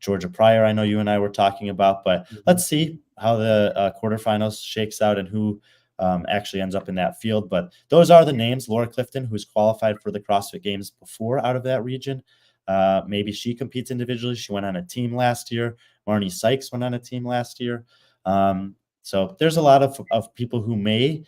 Georgia Pryor, I know you and I were talking about, but let's see how the quarterfinals shakes out and who actually ends up in that field. But those are the names. Laura Clifton, who's qualified for the CrossFit Games before out of that region. Maybe she competes individually. She went on a team last year. Marnie Sykes went on a team last year. So there's a lot of people who may.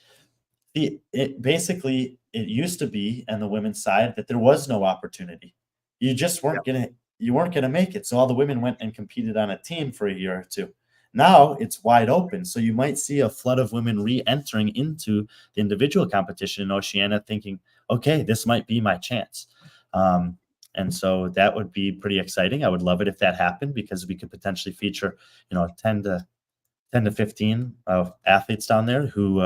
Basically, it used to be on the women's side that there was no opportunity. You just weren't gonna make it. So all the women went and competed on a team for a year or two. Now it's wide open. So you might see a flood of women re-entering into the individual competition in Oceania thinking, okay, this might be my chance. And so that would be pretty exciting. I would love it if that happened, because we could potentially feature, 10 to 15 athletes down there who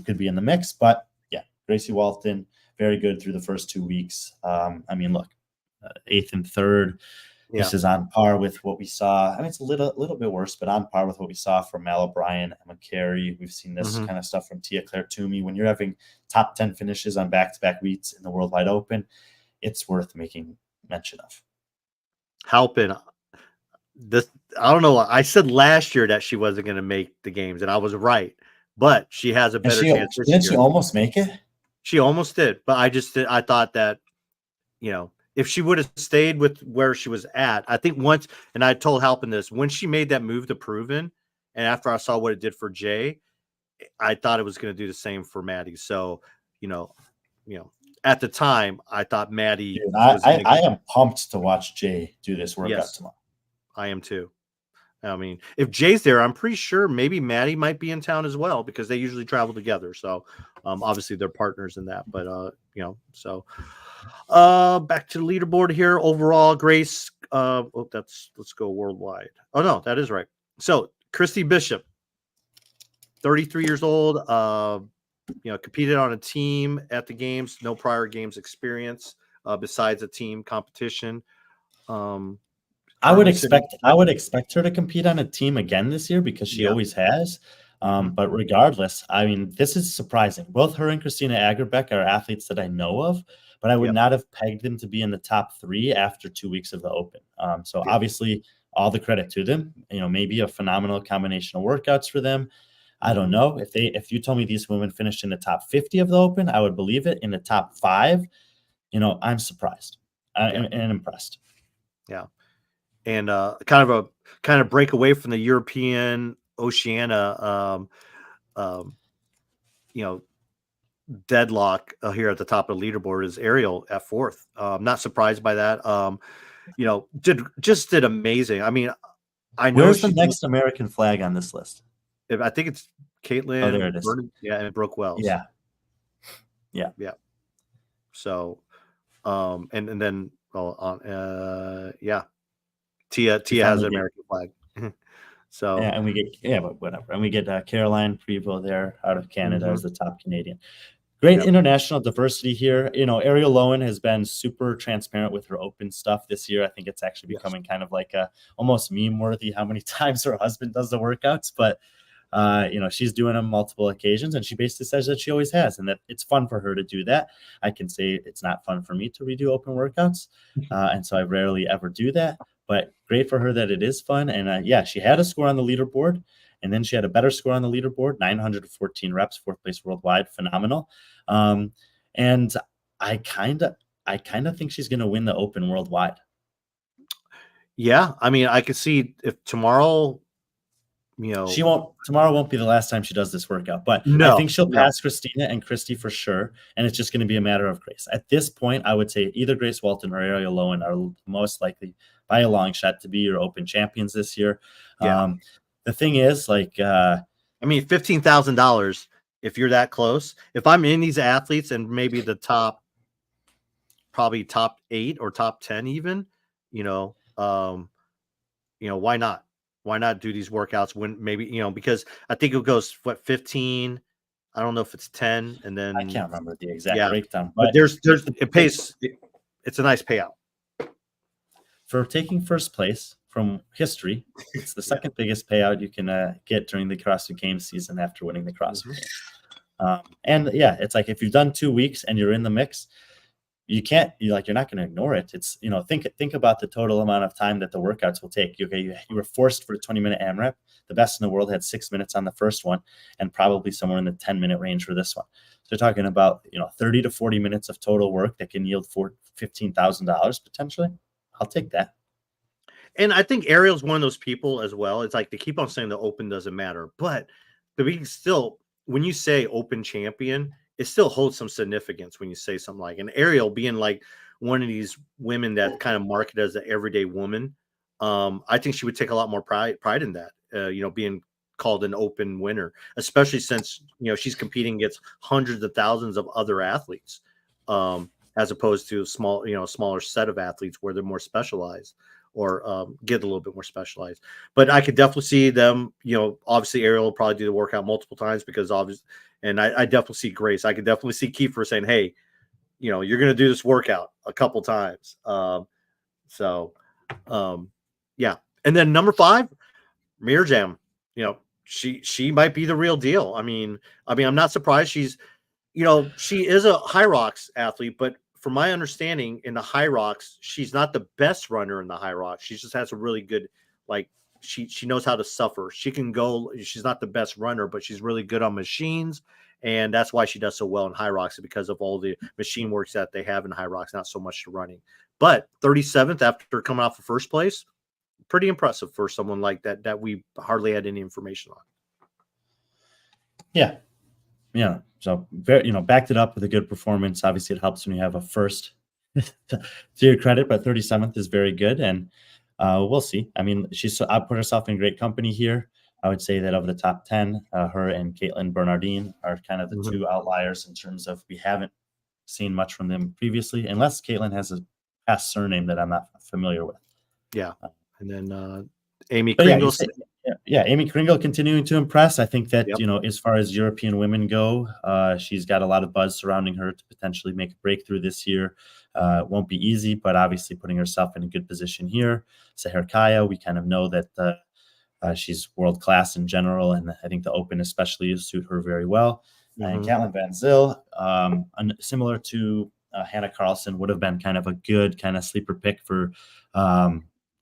could be in the mix. But yeah, Gracie Walton, very good through the first 2 weeks. Look, 8th and 3rd. Yeah. This is on par with what we saw. It's a little bit worse, but on par with what we saw from Mal O'Brien, Emma Carey. We've seen this kind of stuff from Tia Claire Toomey. When you're having top 10 finishes on back-to-back meets in the World Wide Open, it's worth making mention of. Halpin, I don't know. I said last year that she wasn't going to make the games, and I was right. But she has a better chance this year. Didn't she almost make it? She almost did, but I thought that, if she would have stayed with where she was at, I think once, and I told Halpin this, when she made that move to Proven, and after I saw what it did for Jay, I thought it was going to do the same for Maddie. So, at the time, I thought Maddie. Dude, I am pumped to watch Jay do this workout tomorrow. I am too. If Jay's there, I'm pretty sure maybe Maddie might be in town as well, because they usually travel together. So, obviously they're partners in that. But back to the leaderboard here. Overall, Grace. Let's go worldwide. Oh no, that is right. So Christy Bishop, 33 years old. Competed on a team at the games. No prior games experience besides a team competition. I would expect her to compete on a team again this year, because she always has. But regardless, this is surprising. Both her and Christina Agerbeck are athletes that I know of, but I would not have pegged them to be in the top 3 after 2 weeks of the Open. Obviously, all the credit to them. Maybe a phenomenal combination of workouts for them. I don't know. If you told me these women finished in the top 50 of the Open, I would believe it. In the top 5, I'm surprised and impressed. Yeah. And kind of break away from the European Oceania, deadlock here at the top of the leaderboard is Ariel at 4th. Not surprised by that. Did amazing. I know. Where's the next American flag on this list? I think it's Caitlin. Oh, there it is. Vernon, and Brooke Wells. Yeah. So, and then Tia has an American flag. So and we get but whatever, and we get Caroline Prevost there out of Canada as the top Canadian. Great international diversity here. Ariel Lowen has been super transparent with her Open stuff this year. I think it's actually becoming kind of like almost meme worthy how many times her husband does the workouts, but she's doing them multiple occasions, and she basically says that she always has, and that it's fun for her to do that. I can say it's not fun for me to redo Open workouts, and so I rarely ever do that. But great for her that it is fun. And she had a score on the leaderboard, and then she had a better score on the leaderboard, 914 reps, 4th place worldwide, phenomenal. And I kind of think she's going to win the Open worldwide. Yeah, I could see if tomorrow. Tomorrow won't be the last time she does this workout, but I think she'll pass Christina and Christy for sure. And it's just going to be a matter of Grace. At this point, I would say either Grace Walton or Ariel Lowen are most likely by a long shot to be your Open champions this year. Yeah. The thing is, $15,000, if you're that close, if I'm in these athletes and maybe the probably top 8 or top 10, even, why not? Why not do these workouts when maybe, because I think it goes 15, I don't know if it's 10, and I then can't remember the exact yeah, breakdown, but but there's it's it pays. It's a nice payout. for taking first place from history. It's the Yeah. second biggest payout you can get during the CrossFit Games season after winning the CrossFit Games. And yeah, it's like if you've done 2 weeks and you're in the mix, you're not going to ignore it. It's, think about the total amount of time that the workouts will take. Okay, you were forced for a 20-minute AMRAP. The best in the world had 6 minutes on the first one, and probably somewhere in the 10-minute range for this one. So you're talking about 30 to 40 minutes of total work that can yield $15,000 potentially. I'll take that. And I think Ariel's one of those people as well. It's like they keep on saying the open doesn't matter, but still, when you say open champion, it still holds some significance when you say something like, and Ariel being like one of these women that kind of market as an everyday woman. I think she would take a lot more pride in that, being called an open winner, especially since, she's competing against hundreds of thousands of other athletes, as opposed to a smaller set of athletes where they're more specialized, or get a little bit more specialized. But I could definitely see them, obviously Ariel will probably do the workout multiple times because obviously, and I definitely see Grace. I could definitely see Kiefer saying, hey, you're going to do this workout a couple times. Yeah. And then number 5, Mirjam, she might be the real deal. I mean, I'm not surprised. She's, she is a high rocks athlete, but from my understanding in the high rocks, she's not the best runner in the high rocks. She just has a really good, like, she knows how to suffer. She can go, she's not the best runner, but she's really good on machines. And that's why she does so well in high rocks, because of all the machine works that they have in high rocks, not so much the running. But 37th after coming off the first place, pretty impressive for someone like that we hardly had any information on. Yeah. Yeah. So, backed it up with a good performance. Obviously, it helps when you have a first to your credit, but 37th is very good. And we'll see. I mean, I put herself in great company here. I would say that of the top 10, her and Caitlin Bernardine are kind of the two outliers in terms of we haven't seen much from them previously, unless Caitlin has a past surname that I'm not familiar with. Yeah. And then Amy But Kringle. Amy Kringle continuing to impress. I think that, Yep. As far as European women go, she's got a lot of buzz surrounding her to potentially make a breakthrough this year. It won't be easy, but obviously putting herself in a good position here. Seher Kaya, we kind of know that she's world class in general, and I think the Open especially suit her very well. And Caitlin Van Zyl, similar to Hannah Carlson, would have been kind of a good kind of sleeper pick for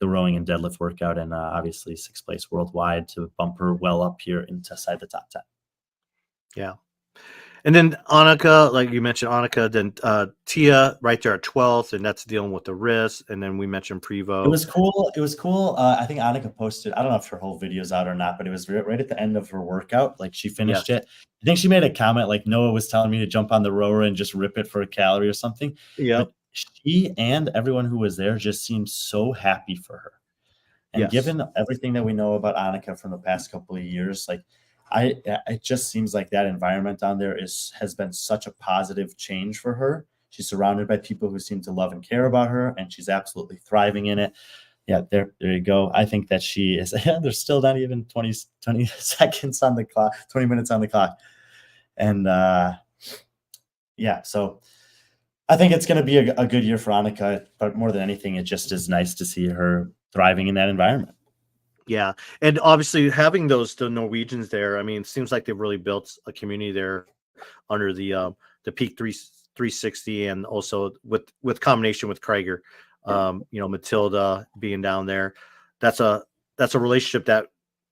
the rowing and deadlift workout, and obviously 6th place worldwide to bump her well up here inside the top 10. Yeah. And then Annika, like you mentioned, then Tia right there at 12th, and that's dealing with the wrist. And then we mentioned Prevo. It was cool. I think Annika posted, I don't know if her whole video's out or not, but it was right at the end of her workout. Like she finished it. I think she made a comment like Noah was telling me to jump on the rower and just rip it for a calorie or something. Yeah. She and everyone who was there just seemed so happy for her. And given everything that we know about Annika from the past couple of years, like it just seems like that environment down there has been such a positive change for her. She's surrounded by people who seem to love and care about her, and she's absolutely thriving in it. Yeah, there you go. I think that she is. There's still not even 20 seconds on the clock, 20 minutes on the clock, and so I think it's going to be a good year for Annika. But more than anything, it just is nice to see her thriving in that environment. Yeah, and obviously having the Norwegians there, I mean, it seems like they've really built a community there under the Peak 360, and also with combination with Krager, Matilda being down there. That's a relationship that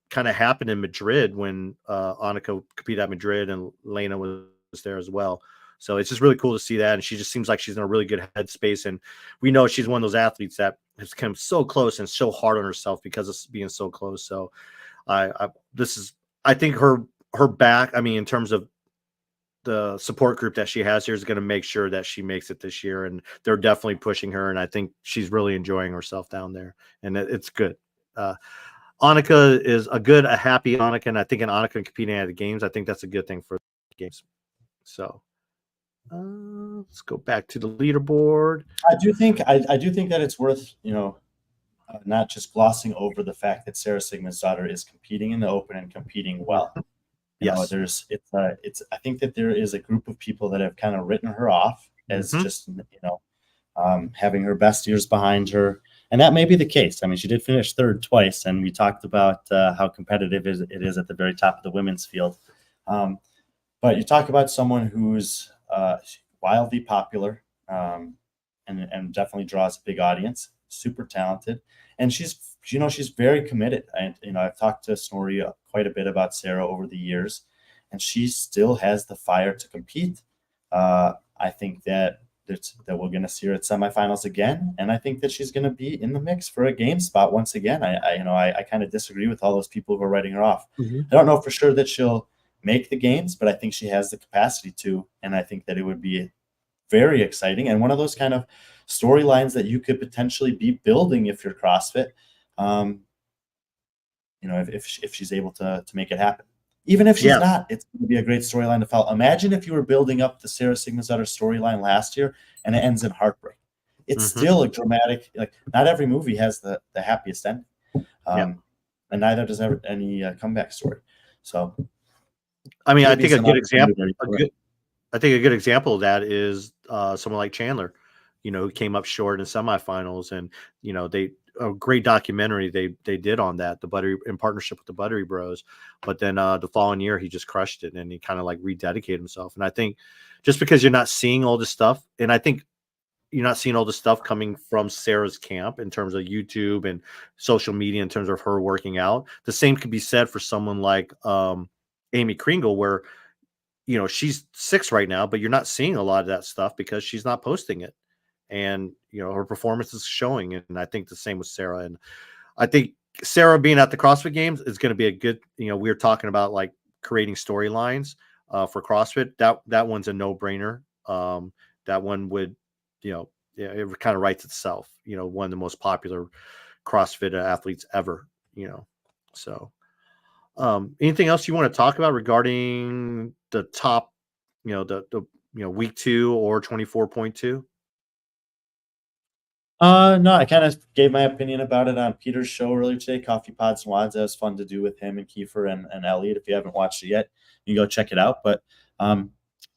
kind of happened in Madrid when Annika competed at Madrid, and Lena was there as well. So it's just really cool to see that. And she just seems like she's in a really good headspace. And we know she's one of those athletes that has come so close and so hard on herself because of being so close. So I think her back, I mean, in terms of the support group that she has here, is going to make sure that she makes it this year. And they're definitely pushing her. And I think she's really enjoying herself down there. And it's good. Annika is a happy Annika. And I think an Annika competing at the games, I think that's a good thing for the games. So let's go back to the leaderboard. I do think that it's worth, not just glossing over the fact that Sarah Sigmundsdottir is competing in the Open and competing well, Yes. I think that there is a group of people that have kind of written her off as Mhm. just, having her best years behind her. And that may be the case. I mean, she did finish third twice, and we talked about how competitive it is at the very top of the women's field. But you talk about someone who's wildly popular, and definitely draws a big audience, super talented. And she's very committed. And, I've talked to Snorri quite a bit about Sarah over the years, and she still has the fire to compete. I think that we're going to see her at semifinals again, and I think that she's going to be in the mix for a game spot once again. I kind of disagree with all those people who are writing her off. Mhm. I don't know for sure that she'll make the games, but I think she has the capacity to, and I think that it would be very exciting and one of those kind of storylines that you could potentially be building if you're CrossFit. If she's able to make it happen. Even if she's Yeah. not, it's going to be a great storyline to follow. Imagine if you were building up the Sarah Sigmundsdottir storyline last year and it ends in heartbreak. It's Mhm. still a dramatic, like not every movie has the happiest ending. Yeah. And neither does any comeback story. So I mean, I could be think a some good example, opportunity a for good, I think a good example of that is someone like Chandler, who came up short in semifinals, and they a great documentary they did on that, the Buttery in partnership with the Buttery Bros. But then the following year he just crushed it, and he kind of like rededicated himself. And I think just because you're not seeing all this stuff, and I think you're not seeing all this stuff coming from Sarah's camp in terms of YouTube and social media in terms of her working out, the same could be said for someone like Amy Kringle, where she's 6 right now, but you're not seeing a lot of that stuff because she's not posting it. And, her performance is showing. And I think the same with Sarah. And I think Sarah being at the CrossFit Games is going to be a good, we were talking about like creating storylines for CrossFit. That one's a no brainer. That one would, it kind of writes itself, one of the most popular CrossFit athletes ever, so. Anything else you want to talk about regarding the top, week 2 or 24.2? No, I kind of gave my opinion about it on Peter's show earlier today, Coffee Pods and Wads. That was fun to do with him and Kiefer and Elliot. If you haven't watched it yet, you can go check it out. But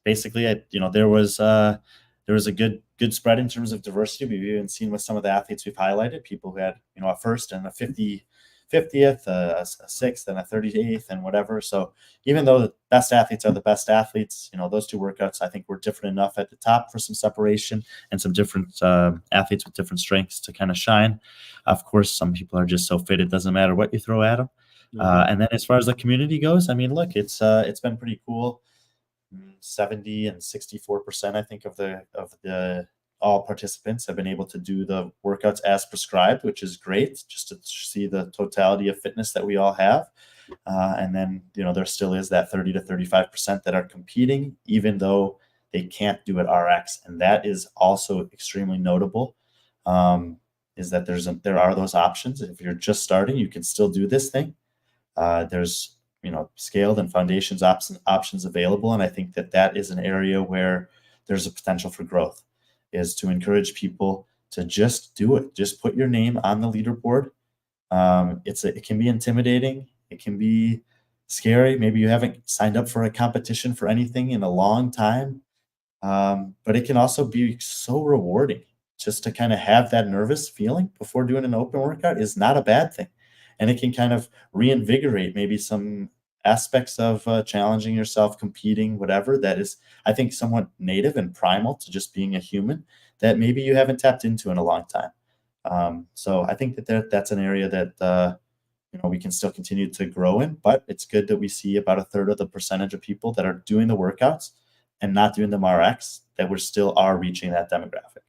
basically, there was a good spread in terms of diversity. We've even seen with some of the athletes we've highlighted, people who had a first and a 50th, a sixth and a 38th and whatever. So even though the best athletes are the best athletes, those two workouts I think were different enough at the top for some separation and some different athletes with different strengths to kind of shine. Of course, some people are just so fit it doesn't matter what you throw at them. And then as far as the community goes, I mean, look, it's been pretty cool. 70 and 64% I think of the all participants have been able to do the workouts as prescribed, which is great, just to see the totality of fitness that we all have. And then, there still is that 30 to 35% that are competing, even though they can't do it RX. And that is also extremely notable, is that there are those options. If you're just starting, you can still do this thing. There's, scaled and foundations options available. And I think that is an area where there's a potential for growth, is to encourage people to just do it. Just put your name on the leaderboard. It can be intimidating. It can be scary. Maybe you haven't signed up for a competition for anything in a long time. But it can also be so rewarding. Just to kind of have that nervous feeling before doing an open workout is not a bad thing. And it can kind of reinvigorate maybe some aspects of challenging yourself, competing, whatever, that is, I think, somewhat native and primal to just being a human that maybe you haven't tapped into in a long time. So I think that's an area that we can still continue to grow in, but it's good that we see about a third of the percentage of people that are doing the workouts and not doing them RX, that we still are reaching that demographic.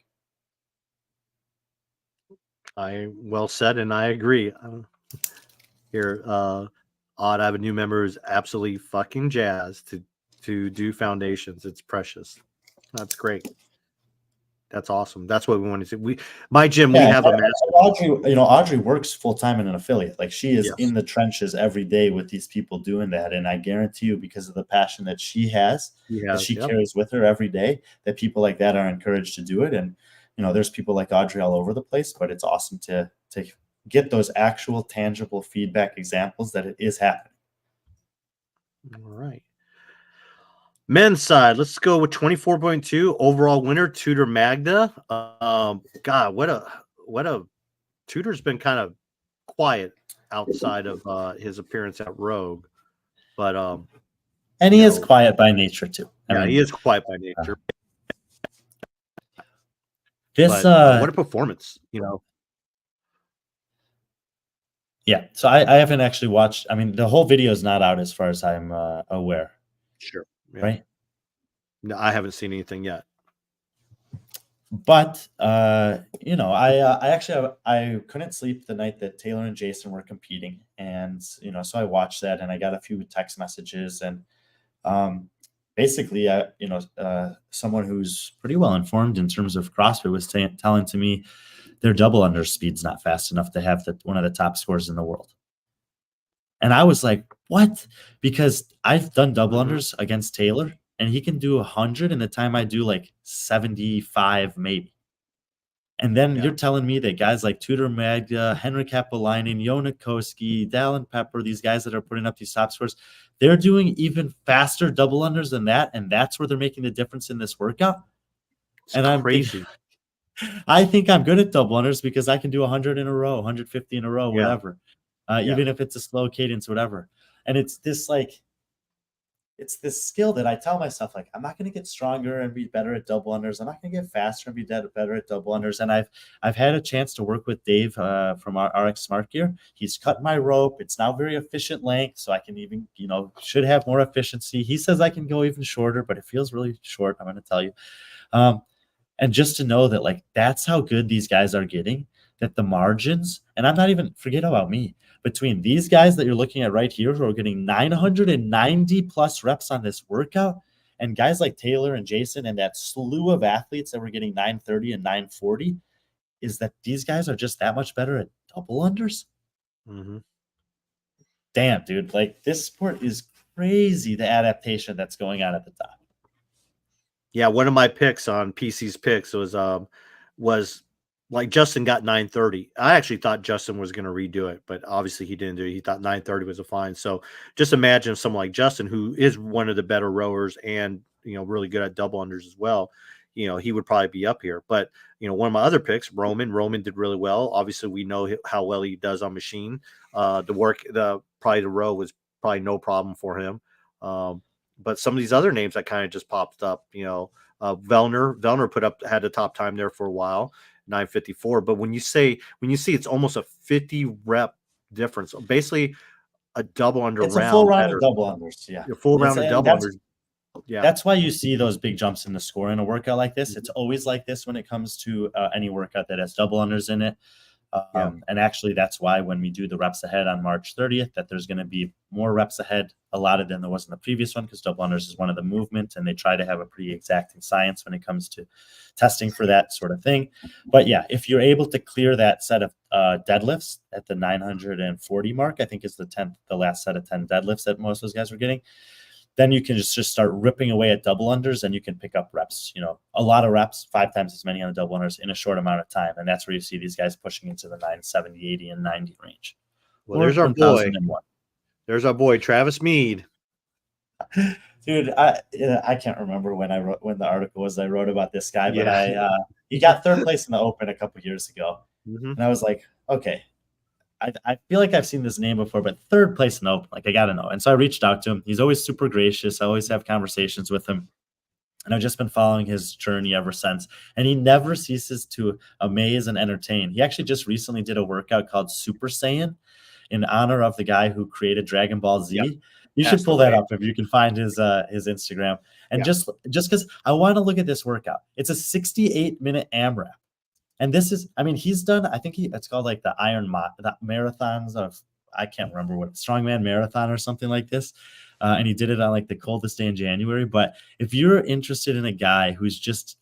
I well said, and I agree. Here, Odd Avenue member is absolutely fucking jazzed to do foundations. It's precious. That's great. That's awesome. That's what we want to see. My gym, we Yeah, have a master. Audrey works full time in an affiliate. Like, she is Yes, in the trenches every day with these people doing that. And I guarantee you, because of the passion that she has, he that has. she Yep. carries with her every day, that people like that are encouraged to do it. And there's people like Audrey all over the place, but it's awesome to get those actual tangible feedback examples that it is happening. All right. Men's side, let's go with 24.2 overall winner, Tudor Magda. God, what a Tudor's been kind of quiet outside of his appearance at Rogue, but And he is quiet by nature too. Yeah, he is quiet by nature. This what a performance, Yeah, so I haven't actually watched. I mean, the whole video is not out as far as I'm aware. Sure. Yeah. Right. No, I haven't seen anything yet. But I actually I couldn't sleep the night that Taylor and Jason were competing, and so I watched that, and I got a few text messages, and basically, someone who's pretty well informed in terms of CrossFit was telling to me their double under speed's not fast enough to have one of the top scores in the world. And I was like, what? Because I've done double unders against Taylor, and he can do 100 in the time I do like 75 maybe. And then you're telling me that guys like Tudor Magda, Henrik Happalainen, Jona Koski, Dallin Pepper, these guys that are putting up these top scores, they're doing even faster double unders than that, and that's where they're making the difference in this workout. I'm crazy. I think I'm good at double unders because I can do 100 in a row, 150 in a row, whatever. Even if it's a slow cadence, whatever. And it's this skill that I tell myself, like, I'm not going to get stronger and be better at double unders. I'm not going to get faster and be better at double unders. And I've had a chance to work with Dave from our RX Smart Gear. He's cut my rope. It's now very efficient length, so I can even, should have more efficiency. He says I can go even shorter, but it feels really short, I'm going to tell you. And just to know that, like, that's how good these guys are getting, that the margins, and I'm not even, forget about me, between these guys that you're looking at right here who are getting 990 plus reps on this workout, and guys like Taylor and Jason and that slew of athletes that were getting 930 and 940, is that these guys are just that much better at double unders. Mm-hmm. Damn, dude. Like, this sport is crazy, the adaptation that's going on at the top. Yeah, one of my picks on PC's picks was like Justin got 930. I actually thought Justin was going to redo it, but obviously he didn't do it. He thought 930 was a fine. So just imagine someone like Justin, who is one of the better rowers and, really good at double unders as well. He would probably be up here. But, one of my other picks, Roman did really well. Obviously, we know how well he does on machine. The row was probably no problem for him. But some of these other names that kind of just popped up, Vellner had a top time there for a while, 954. But when you see it's almost a 50 rep difference, basically a double under round. It's a full round of double unders. Yeah. A full round of double unders. Yeah. That's why you see those big jumps in the score in a workout like this. It's always like this when it comes to any workout that has double unders in it. And actually, that's why when we do the reps ahead on March 30th, that there's going to be more reps ahead allotted than there was in the previous one, because double unders is one of the movements, and they try to have a pretty exacting science when it comes to testing for that sort of thing. But yeah, if you're able to clear that set of deadlifts at the 940 mark, I think is the last set of 10 deadlifts that most of those guys were getting, then you can just start ripping away at double unders, and you can pick up reps, a lot of reps, 5 times as many on the double unders in a short amount of time. And that's where you see these guys pushing into the 970, 80, and 90 range. Well, there's our boy. There's our boy, Travis Mead. Dude, I can't remember when the article was I wrote about this guy, but he got third place in the Open a couple years ago. And I was like, okay, I feel like I've seen this name before, but third place in the Open, like, I got to know. And so I reached out to him. He's always super gracious. I always have conversations with him. And I've just been following his journey ever since. And he never ceases to amaze and entertain. He actually just recently did a workout called Super Saiyan in honor of the guy who created Dragon Ball Z. Yep. You should pull that up if you can find his Instagram. And just because I want to look at this workout. It's a 68-minute AMRAP. And this is, he's done, I think it's called like the marathons of, I can't remember what, Strongman Marathon or something like this. And he did it on like the coldest day in January. But if you're interested in a guy who's just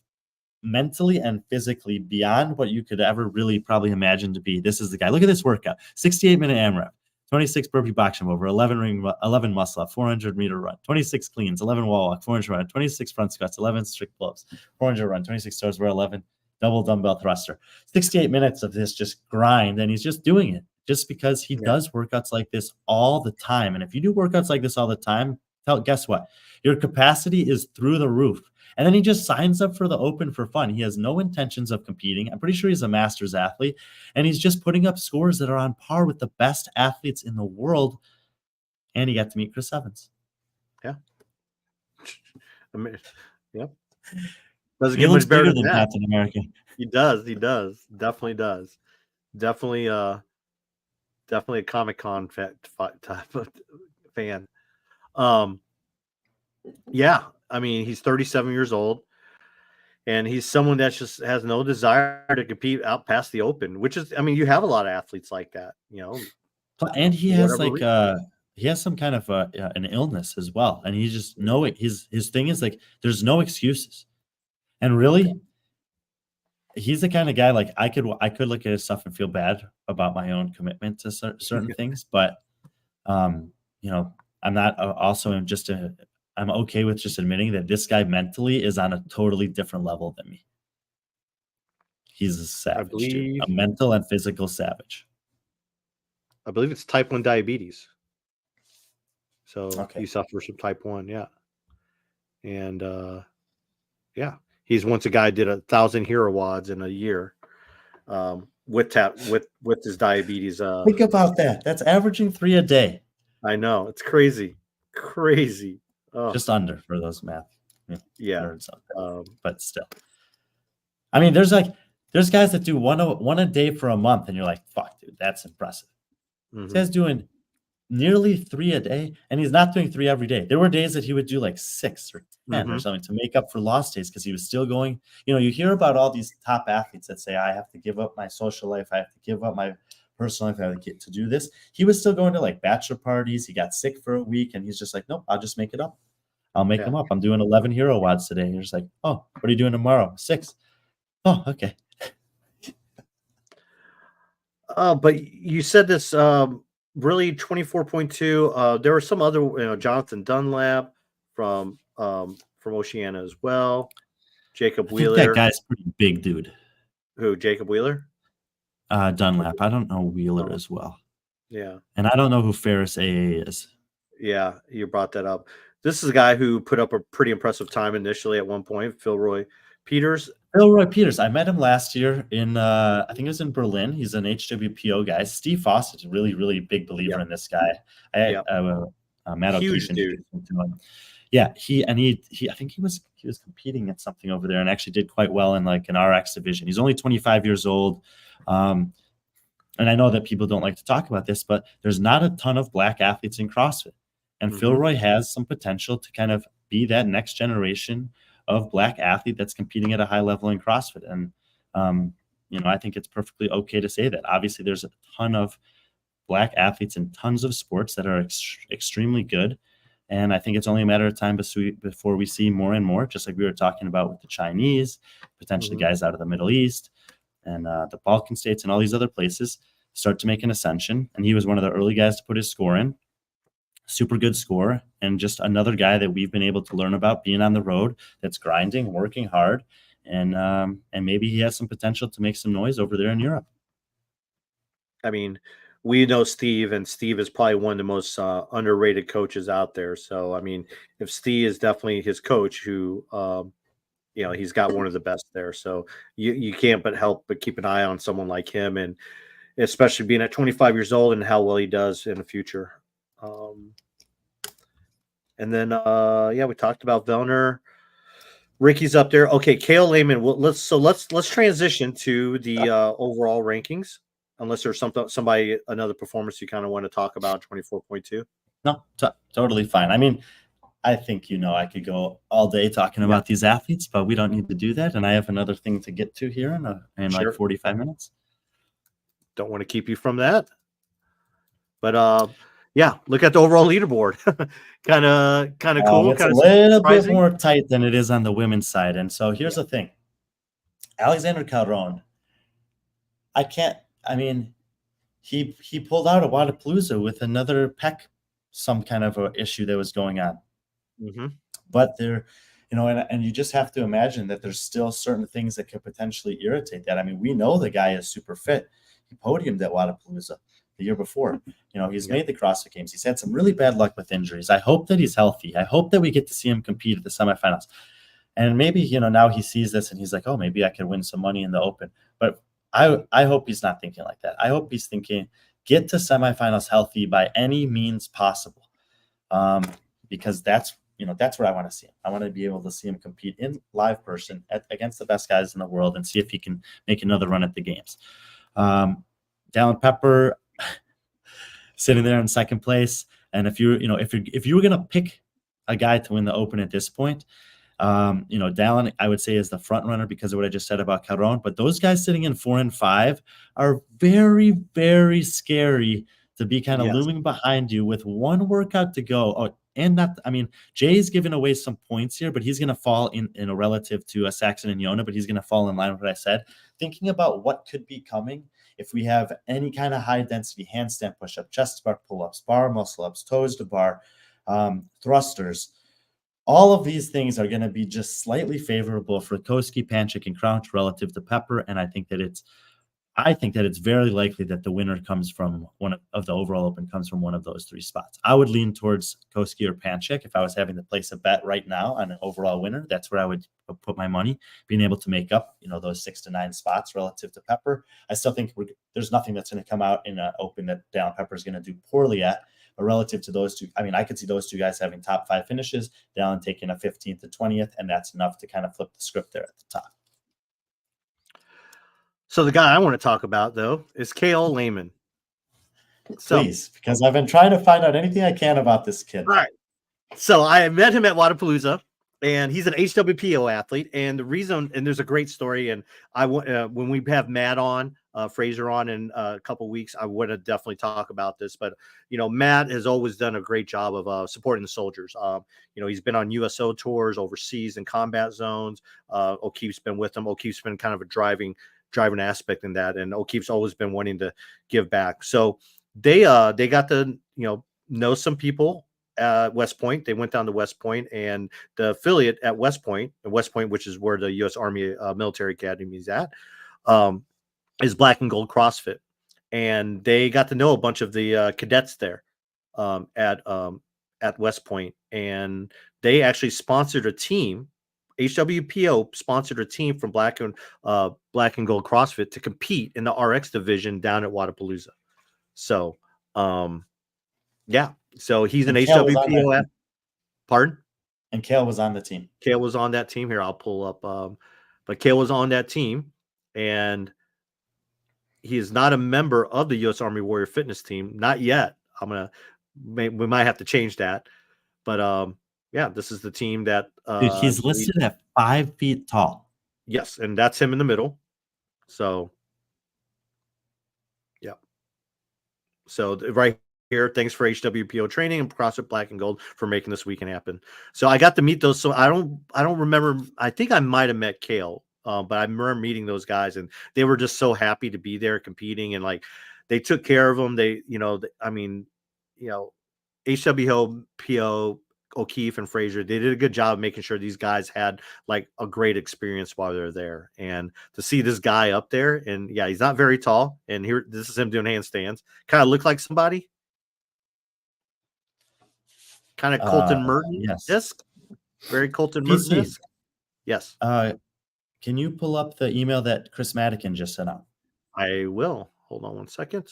mentally and physically beyond what you could ever really probably imagine to be, this is the guy. Look at this workout, 68-minute AMRAP, 26 burpee box jump over, 11 muscle up, 400 meter run, 26 cleans, 11 wall walk, 400 run, 26 front squats, 11 strict pull-ups, 400 run, 26 toes over, 11 double dumbbell thruster. 68 minutes of this just grind, and he's just doing it just because he does workouts like this all the time. And if you do workouts like this all the time, guess what? Your capacity is through the roof. And then he just signs up for the Open for fun. He has no intentions of competing. I'm pretty sure he's a Masters athlete, and he's just putting up scores that are on par with the best athletes in the world. And he got to meet Chris Evans. Yeah. I mean, yeah. Doesn't He get looks much better bigger than than that. Captain America. He does. Definitely does. Definitely a Comic-Con type of fan. Yeah, I mean, he's 37 years old, and he's someone that just has no desire to compete out past the Open, which is, I mean, you have a lot of athletes like that, And he for has whatever like reason. he has some kind of an illness as well. And he just his thing is like there's no excuses. And really, he's the kind of guy like I could look at his stuff and feel bad about my own commitment to certain things, but I'm not I'm okay with just admitting that this guy mentally is on a totally different level than me. He's a savage, dude, a mental and physical savage. I believe it's type 1 diabetes. So Okay. he suffers from type 1, yeah. And yeah, he's once a guy did 1,000 hero wads in a year with his diabetes. Think about that. That's averaging 3 a day. I know, it's crazy. Oh. Just under for those math nerds out there. But still, I mean, there's guys that do one a day for a month, and you're like, fuck, dude, that's impressive. This guy's doing nearly 3 a day, and he's not doing 3 every day. There were days that he would do like 6 or 10 or something to make up for lost days because he was still going. You hear about all these top athletes that say, I have to give up my social life, I have to give up my personal life, I have to get to do this. He was still going to like bachelor parties. He got sick for a week, and he's just like, nope, I'll just make it up. I'll make them up. I'm doing 11 hero wads today. And you're just like, oh, what are you doing tomorrow? 6. Oh, okay. But you said this really 24.2. There were some other, Jonathan Dunlap from Oceania as well. Jacob Wheeler. I think that guy's pretty big, dude. Who? Jacob Wheeler? Dunlap. I don't know Wheeler as well. Yeah. And I don't know who Ferris AA is. Yeah, you brought that up. This is a guy who put up a pretty impressive time initially at one point, Philroy Peters. I met him last year in, I think it was in Berlin. He's an HWPO guy. Steve Fawcett's a really, really big believer in this guy. Matt Huge O'Keefe dude. Yeah, I think he was competing at something over there and actually did quite well in like an RX division. He's only 25 years old. And I know that people don't like to talk about this, but there's not a ton of black athletes in CrossFit. And Philroy has some potential to kind of be that next generation of black athlete that's competing at a high level in CrossFit. And, I think it's perfectly okay to say that. Obviously, there's a ton of black athletes in tons of sports that are extremely good. And I think it's only a matter of time before we see more and more, just like we were talking about with the Chinese, potentially guys out of the Middle East and the Balkan states and all these other places start to make an ascension. And he was one of the early guys to put his score in. Super good score, and just another guy that we've been able to learn about being on the road, that's grinding, working hard, and maybe he has some potential to make some noise over there in Europe. I mean, we know Steve, and Steve is probably one of the most underrated coaches out there. So, I mean, if Steve is definitely his coach, who he's got one of the best there. So you can't but keep an eye on someone like him, and especially being at 25 years old and how well he does in the future. And then we talked about Vellner. Ricky's up there. Okay, Cale Lehman. Well, let's transition to the overall rankings. Unless there's another performance you kind of want to talk about, 24.2. No, totally fine. I mean, I think I could go all day talking about these athletes, but we don't need to do that. And I have another thing to get to here in like 45 minutes. Don't want to keep you from that. But look at the overall leaderboard. kind of cool. It's a little bit more tight than it is on the women's side. And so here's the thing. Alexander Calderon, he pulled out of Wadapalooza with another pec, some kind of a issue that was going on. But there, and you just have to imagine that there's still certain things that could potentially irritate that. I mean, we know the guy is super fit. He podiumed at Wadapalooza. the year before. He's made the CrossFit Games. He's had some really bad luck with injuries. I hope that he's healthy. I hope that we get to see him compete at the semifinals. And maybe, now he sees this and he's like, oh, maybe I could win some money in the Open. But I hope he's not thinking like that. I hope he's thinking, get to semifinals healthy by any means possible. Because that's what I want to see him. I want to be able to see him compete in live person against the best guys in the world and see if he can make another run at the games. Dallin Pepper sitting there in second place. And if you were going to pick a guy to win the Open at this point, Dallin, I would say, is the front runner because of what I just said about Caron. But those guys sitting in 4 and 5 are very, very scary to be kind of looming behind you with one workout to go. Oh, and Jay's giving away some points here, but he's going to fall in a relative to Saxon and Yona, but he's going to fall in line with what I said. Thinking about what could be coming if we have any kind of high density handstand push-up, chest bar pull-ups, bar muscle-ups, toes to bar, thrusters. All of these things are going to be just slightly favorable for Koski, Panchik, and Crouch relative to Pepper, and I think that it's very likely that the winner comes from one of the overall Open comes from one of those 3 spots. I would lean towards Koski or Panchik if I was having to place a bet right now on an overall winner. That's where I would put my money, being able to make up those 6 to 9 spots relative to Pepper. I still think there's nothing that's going to come out in an Open that Dallin Pepper is going to do poorly at. But relative to those two, I could see those two guys having top 5 finishes, Dallin taking a 15th to 20th, and that's enough to kind of flip the script there at the top. So the guy I want to talk about, though, is K.O. Lehman. Please, because I've been trying to find out anything I can about this kid. All right. So I met him at Wadapalooza, and he's an HWPO athlete. And the reason, and there's a great story, and when we have Matt on, Fraser on in a couple of weeks, I would have definitely talk about this. But, Matt has always done a great job of supporting the soldiers. He's been on USO tours overseas in combat zones. O'Keefe's been with him. O'Keefe's been kind of a driving aspect in that. And O'Keefe's always been wanting to give back. So they got to, know some people at West Point. They went down to West Point, and the affiliate at West Point, which is where the U.S. Army Military Academy is at, is Black and Gold CrossFit. And they got to know a bunch of the cadets there at West Point. And they actually sponsored a team. HWPO sponsored a team from Black and Gold CrossFit to compete in the RX division down at Wadapalooza. So, so he's an HWPO. Pardon? And Kale was on the team. Kale was on that team. Here, I'll pull up. But Kale was on that team, and he is not a member of the U.S. Army Warrior Fitness team. Not yet. We might have to change that. But this is the team that he's listed at 5 feet tall. Yes, and that's him in the middle. So, yeah. So right here, thanks for HWPO training and CrossFit Black and Gold for making this weekend happen. So I got to meet those. So I don't remember. I think I might have met Kale, but I remember meeting those guys, and they were just so happy to be there competing, and like they took care of them. They, HWPO, O'Keefe and Fraser, they did a good job of making sure these guys had like a great experience while they're there. And to see this guy up there, and he's not very tall, and here this is him doing handstands, kind of look like somebody. Kind of Colton Merton. Yes. Very Colton Merton. Yes. Can you pull up the email that Chris Madigan just sent out? I will. Hold on 1 second.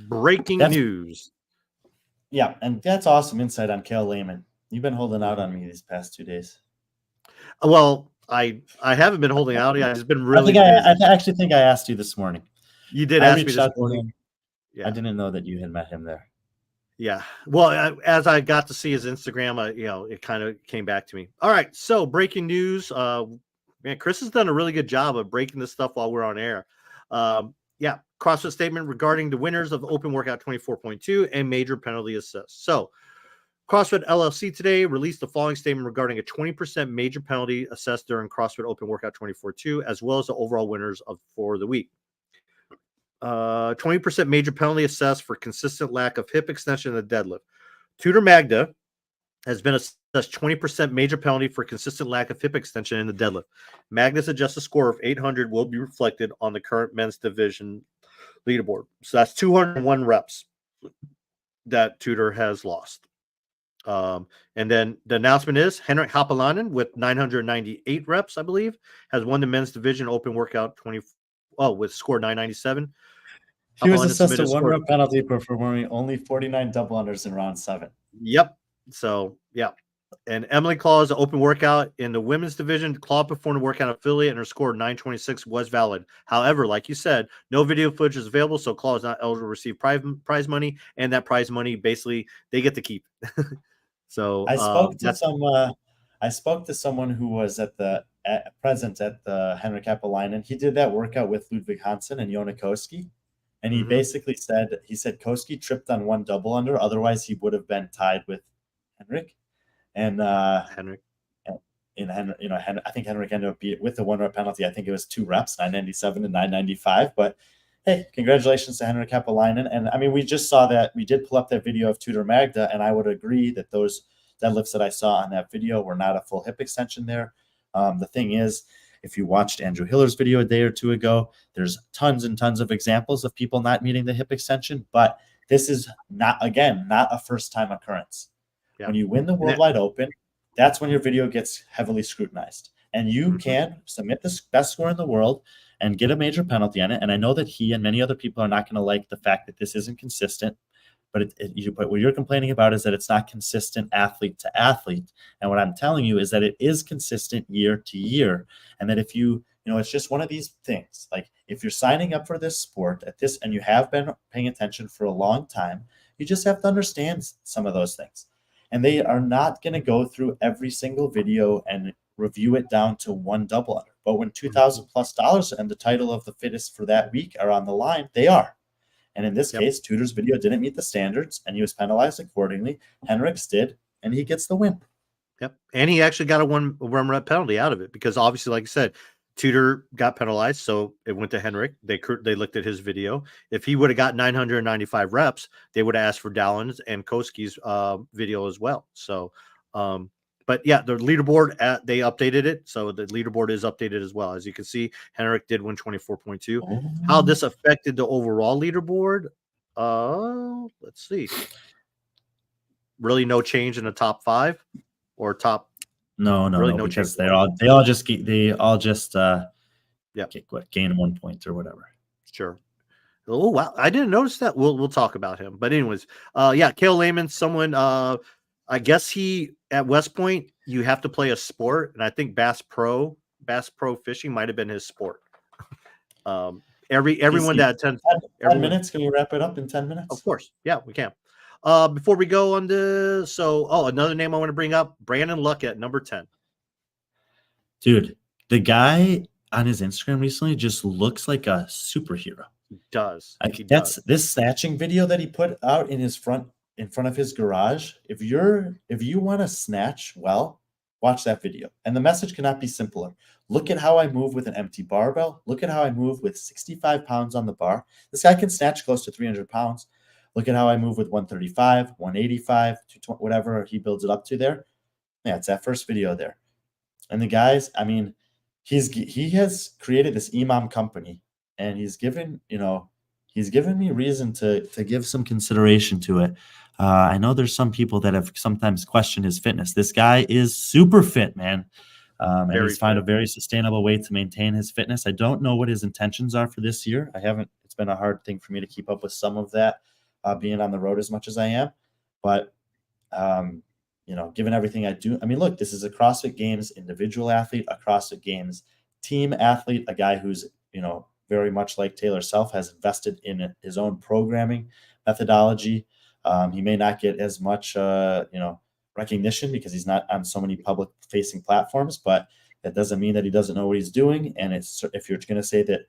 Breaking news. Yeah, and that's awesome insight on Kale Lehman. You've been holding out on me these past 2 days. Well, I haven't been holding out. I've just been really busy. I actually think I asked you this morning. You did ask me this morning. Yeah. I didn't know that you had met him there. Yeah. Well, as I got to see his Instagram, it kind of came back to me. All right. So breaking news. Chris has done a really good job of breaking this stuff while we're on air. CrossFit statement regarding the winners of Open Workout 24.2 and major penalty assist. So CrossFit LLC today released the following statement regarding a 20% major penalty assessed during CrossFit Open Workout 24.2, as well as the overall winners for the week. 20% major penalty assessed for consistent lack of hip extension in the deadlift. Tudor Magda has been assessed 20% major penalty for consistent lack of hip extension in the deadlift. Magda's adjusted score of 800 will be reflected on the current men's division leaderboard. So that's 201 reps that Tudor has lost. And then the announcement is Henrik Hapalainen with 998 reps, I believe, has won the men's division open workout with score 997. He was Hapalainen assessed a submitted score. 1 rep penalty for performing only 49 double unders in round 7. Yep. So, yeah. And Emily Claw's open workout in the women's division. Claw performed a workout affiliate and her score 926 was valid. However, like you said, no video footage is available, so Claw is not eligible to receive prize money, and that prize money basically they get to keep. So I spoke to someone who was present at the Henrik Hapalainen. He did that workout with Ludwig Hansen and Jona Koski. And he basically said Koski tripped on 1 double under. Otherwise, he would have been tied with Henrik. And Henrik. I think Henrik ended up with the 1 rep penalty. I think it was 2 reps, 997 and 995. But hey, congratulations to Henrik Hapalainen. And I mean, we just saw that. We did pull up that video of Tudor Magda, and I would agree that those deadlifts that I saw on that video were not a full hip extension there. The thing is, if you watched Andrew Hiller's video a day or two ago, there's tons and tons of examples of people not meeting the hip extension, but this is not a first-time occurrence. Yeah. When you win the Worldwide Open, that's when your video gets heavily scrutinized. And you can submit the best score in the world and get a major penalty on it. And I know that he and many other people are not going to like the fact that this isn't consistent. But what you're complaining about is that it's not consistent athlete to athlete. And what I'm telling you is that it is consistent year to year. And that if it's just one of these things. Like if you're signing up for this sport and you have been paying attention for a long time, you just have to understand some of those things. And they are not going to go through every single video and review it down to 1 double under. But when $2,000+ and the title of the fittest for that week are on the line, they are. And in this case, Tudor's video didn't meet the standards, and he was penalized accordingly. Henrik's did, and he gets the win. Yep. And he actually got a 1 rep penalty out of it because obviously, like I said, Tudor got penalized, so it went to Henrik. They looked at his video. If he would have got 995 reps, they would have asked for Dallin's and Koski's video as well. So, but yeah, the leaderboard, they updated it. So the leaderboard is updated as well. As you can see, Henrik did win 24.2. How this affected the overall leaderboard? Let's see. Really no change in the top 5 or top. No, because they all just gain 1 point or whatever. Sure. Oh wow, I didn't notice that. We'll talk about him. But anyways, Cale Lehman, someone I guess he at West Point, you have to play a sport, and I think Bass Pro fishing might have been his sport. Everyone that attends 10 minutes. Can we wrap it up in 10 minutes? Of course. Yeah, we can. Before we go on this, another name I want to bring up, Brandon Luck at number 10. Dude, the guy on his Instagram recently just looks like a superhero. He does. This snatching video that he put out in front of his garage. If you want to snatch well, watch that video. And the message cannot be simpler. Look at how I move with an empty barbell. Look at how I move with 65 pounds on the bar. This guy can snatch close to 300 pounds. Look at how I move with 135, 185, 220, whatever he builds it up to there. Yeah, it's that first video there. And the guys, I mean, he has created this Imam company, and he's given me reason to give some consideration to it. I know there's some people that have sometimes questioned his fitness. This guy is super fit, man. And he's found a very sustainable way to maintain his fitness. I don't know what his intentions are for this year. It's been a hard thing for me to keep up with some of that, being on the road as much as I am. But, given everything I do, I mean, look, this is a CrossFit Games individual athlete, a CrossFit Games team athlete, a guy who's, very much like Taylor Self has invested in his own programming methodology. He may not get as much, recognition because he's not on so many public facing platforms, but that doesn't mean that he doesn't know what he's doing. And if you're going to say that,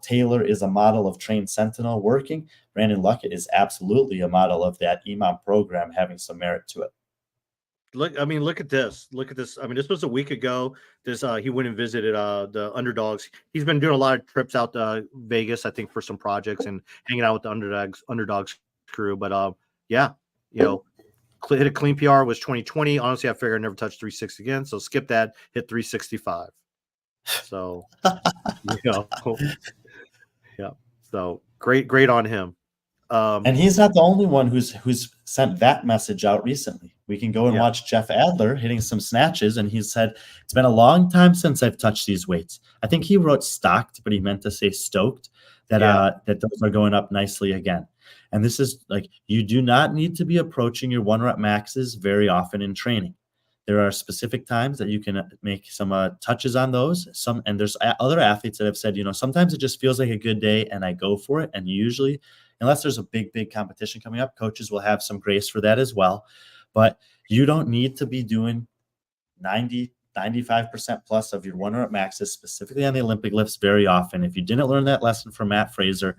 Taylor is a model of trained sentinel working, Brandon Luckett is absolutely a model of that Imam program having some merit to it. Look at this. I mean, this was a week ago. He went and visited the Underdogs. He's been doing a lot of trips out to Vegas, I think, for some projects and hanging out with the Underdogs crew. But hit a clean PR was 2020. Honestly, I figured I never touched 360 again, so skip that. Hit 365. So, yeah. So great on him. And he's not the only one who's sent that message out recently. We can go and watch Jeff Adler hitting some snatches, and he said, it's been a long time since I've touched these weights. I think he wrote stocked, but he meant to say stoked, that that those are going up nicely again. And this is like, you do not need to be approaching your 1 rep maxes very often in training. There are specific times that you can make some touches on those. And there's other athletes that have said, sometimes it just feels like a good day and I go for it. And usually, unless there's a big competition coming up, coaches will have some grace for that as well. But you don't need to be doing 95% plus of your 1 rep maxes, specifically on the Olympic lifts, very often. If you didn't learn that lesson from Matt Fraser,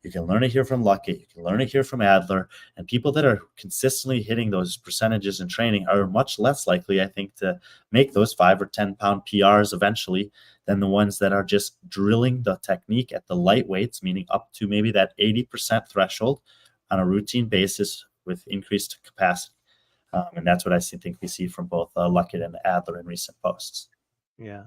you can learn it here from Luckett. You can learn it here from Adler. And people that are consistently hitting those percentages in training are much less likely, I think, to make those 5 or 10 pound PRs eventually than the ones that are just drilling the technique at the light weights, meaning up to maybe that 80% threshold on a routine basis with increased capacity. And that's what I think we see from both Luckett and Adler in recent posts. Yeah.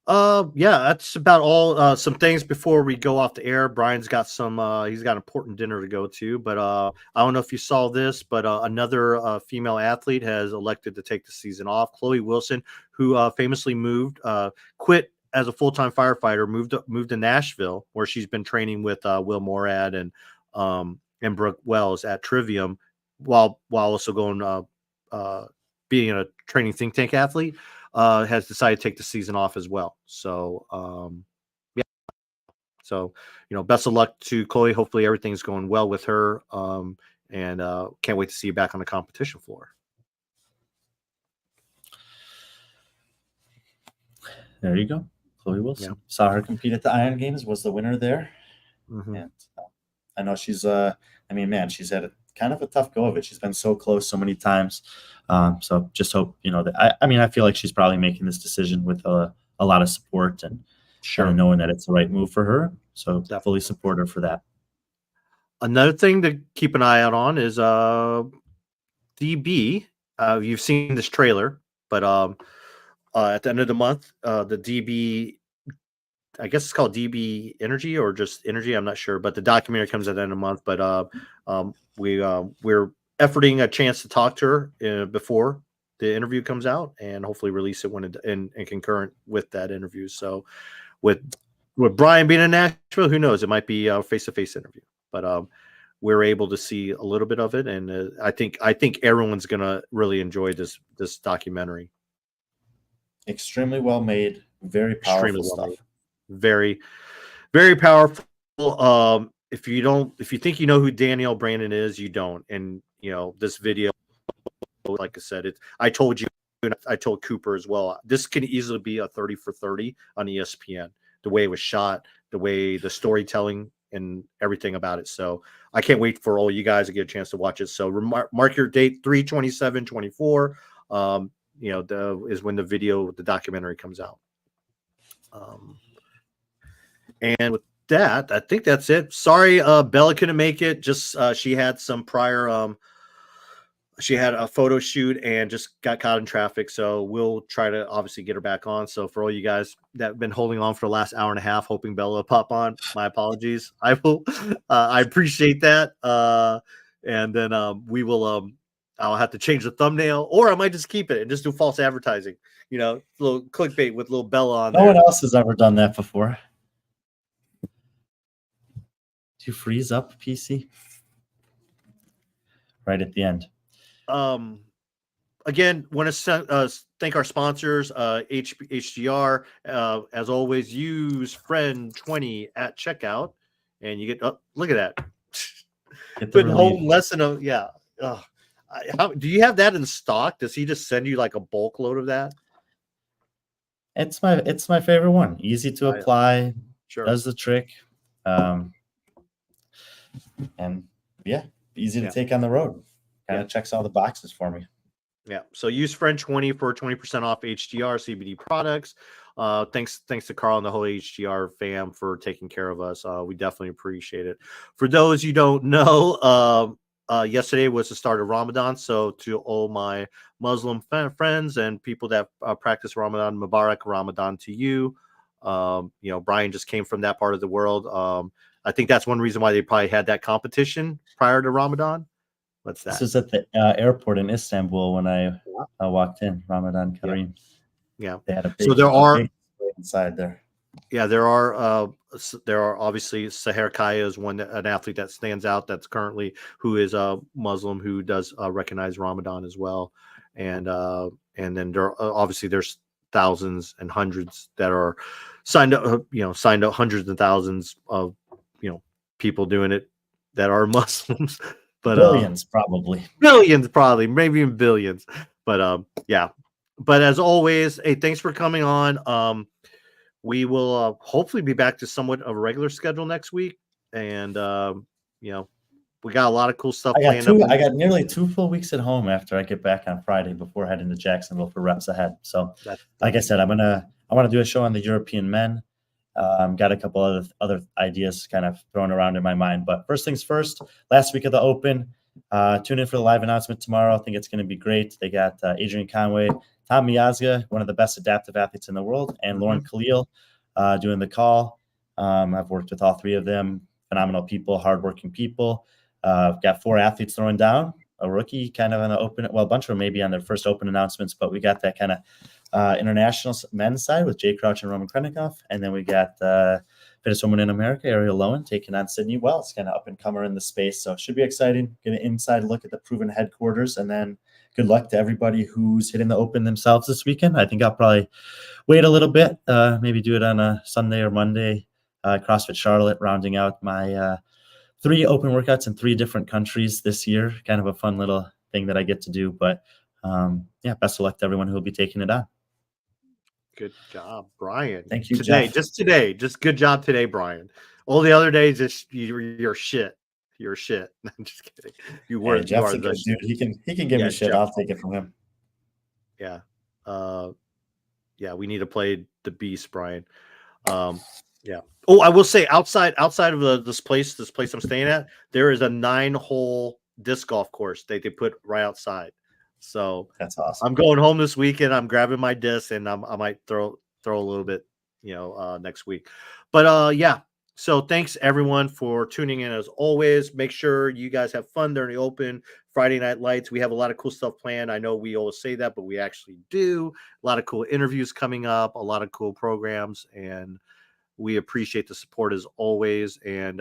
That's about all. Some things before we go off the air. Brian's got some, he's got an important dinner to go to, but I don't know if you saw this, but another female athlete has elected to take the season off. Chloe Wilson, who famously quit as a full-time firefighter, moved to Nashville, where she's been training with Will Morad and Brooke Wells at Trivium, while also going being a training think tank athlete. Has decided to take the season off as well. So, So, best of luck to Chloe. Hopefully everything's going well with her. And can't wait to see you back on the competition floor. There you go. Chloe Wilson. Saw her compete at the Iron Games, was the winner there. Mm-hmm. And I know she's, she's had kind of a tough go of it. She's been so close so many times. So just hope, that I feel like she's probably making this decision with a lot of support and kind of knowing that it's the right move for her. So definitely support her for that. Another thing to keep an eye out on is DB. You've seen this trailer, but at the end of the month, the DB, I guess it's called DB Energy or just Energy, I'm not sure, but the documentary comes at the end of the month. But we're efforting a chance to talk to her before the interview comes out, and hopefully release it when in concurrent with that interview. So with Brian being in Nashville, who knows? It might be a face-to-face interview, but we're able to see a little bit of it, and I think everyone's gonna really enjoy this documentary. Extremely well made, very powerful stuff. Very, very powerful. If you think you know who Danielle Brandon is, you don't. And this video, like I said, I told you, and I told Cooper as well, this can easily be a 30 for 30 on ESPN. The way it was shot, the way the storytelling and everything about it. So I can't wait for all you guys to get a chance to watch it. So mark your date, 3/27/24. Is when the documentary comes out. And with that, I think that's it. Sorry, Bella couldn't make it. Just she had some prior she had a photo shoot and just got caught in traffic. So we'll try to obviously get her back on. So for all you guys that have been holding on for the last hour and a half, hoping Bella will pop on, my apologies. I will. I appreciate that. And then we will. I'll have to change the thumbnail, or I might just keep it and just do false advertising. Little clickbait with little Bella on there. No one else has ever done that before. Do you freeze up, PC? Right at the end. Again, want to thank our sponsors, HGR. As always, use friend 20 at checkout, and you get. Look at that. Good whole lesson of do you have that in stock? Does he just send you like a bulk load of that? It's my favorite one. Easy to apply. Sure. Does the trick. And easy to take on the road. Kind of checks all the boxes for me. Yeah. So use friend 20 for 20% off HGR CBD products. Thanks to Carl and the whole HGR fam for taking care of us. We definitely appreciate it. For those you don't know, yesterday was the start of Ramadan. So to all my Muslim friends and people that practice Ramadan, Mubarak Ramadan to you. Brian just came from that part of the world. I think that's one reason why they probably had that competition prior to Ramadan. What's that? This was at the airport in Istanbul when I walked in. Ramadan Kareem. Yeah. They had a big, So there are big inside there. Yeah, there are obviously Seher Kaya is an athlete that stands out that's currently who is a Muslim who does recognize Ramadan as well, and then obviously there's thousands and hundreds that are signed up, hundreds and thousands of people doing it that are Muslims, but Billions probably, maybe even billions, but yeah. But as always, hey, thanks for coming on. We will hopefully be back to somewhat of a regular schedule next week. And, we got a lot of cool stuff planned. I got nearly 2 full weeks at home after I get back on Friday before heading to Jacksonville for reps ahead. So like I said, I want to do a show on the European men. Got a couple other ideas kind of thrown around in my mind. But first things first, last week of the Open, tune in for the live announcement tomorrow. I think it's going to be great. They got Adrian Conway, Tom Miazga, one of the best adaptive athletes in the world, and Lauren Khalil doing the call. I've worked with all 3 of them. Phenomenal people, hardworking people. Got 4 athletes throwing down. A rookie kind of on the Open. Well, a bunch of them maybe on their first Open announcements, but we got that kind of international men's side with Jay Crouch and Roman Krennikov. And then we got fittest woman in America, Ariel Lowen, taking on Sydney Wells, kind of up and comer in the space. So it should be exciting. Get an inside look at the proven headquarters, and then good luck to everybody who's hitting the Open themselves this weekend. I think I'll probably wait a little bit, maybe do it on a Sunday or Monday. CrossFit Charlotte, rounding out my 3 Open workouts in 3 different countries this year. Kind of a fun little thing that I get to do. But best of luck to everyone who will be taking it on. Good job, Brian. Thank you, today. Jeff. Just good job today, Brian. All the other days, you're shit. You're shit. I'm just kidding. Jeff's a good dude. He can give me shit. Jeff, I'll take it from him. Yeah. We need to play the beast, Brian. Yeah. Oh, I will say outside of this place I'm staying at, there is a 9-hole disc golf course they put right outside. So that's awesome. I'm going home this weekend. I'm grabbing my disc, and I might throw a little bit, next week. But yeah. So thanks everyone for tuning in as always. Make sure you guys have fun during the Open. Friday Night Lights. We have a lot of cool stuff planned. I know we always say that, but we actually do. A lot of cool interviews coming up, a lot of cool programs, and we appreciate the support as always. And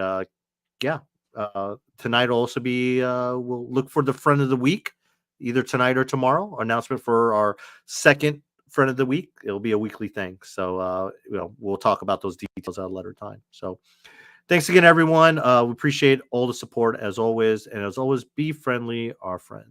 tonight will also be we'll look for the friend of the week, either tonight or tomorrow. Announcement for our second friend of the week. It'll be a weekly thing. So we'll talk about those details at a later time. So thanks again, everyone. We appreciate all the support as always. And as always, be friendly, our friends.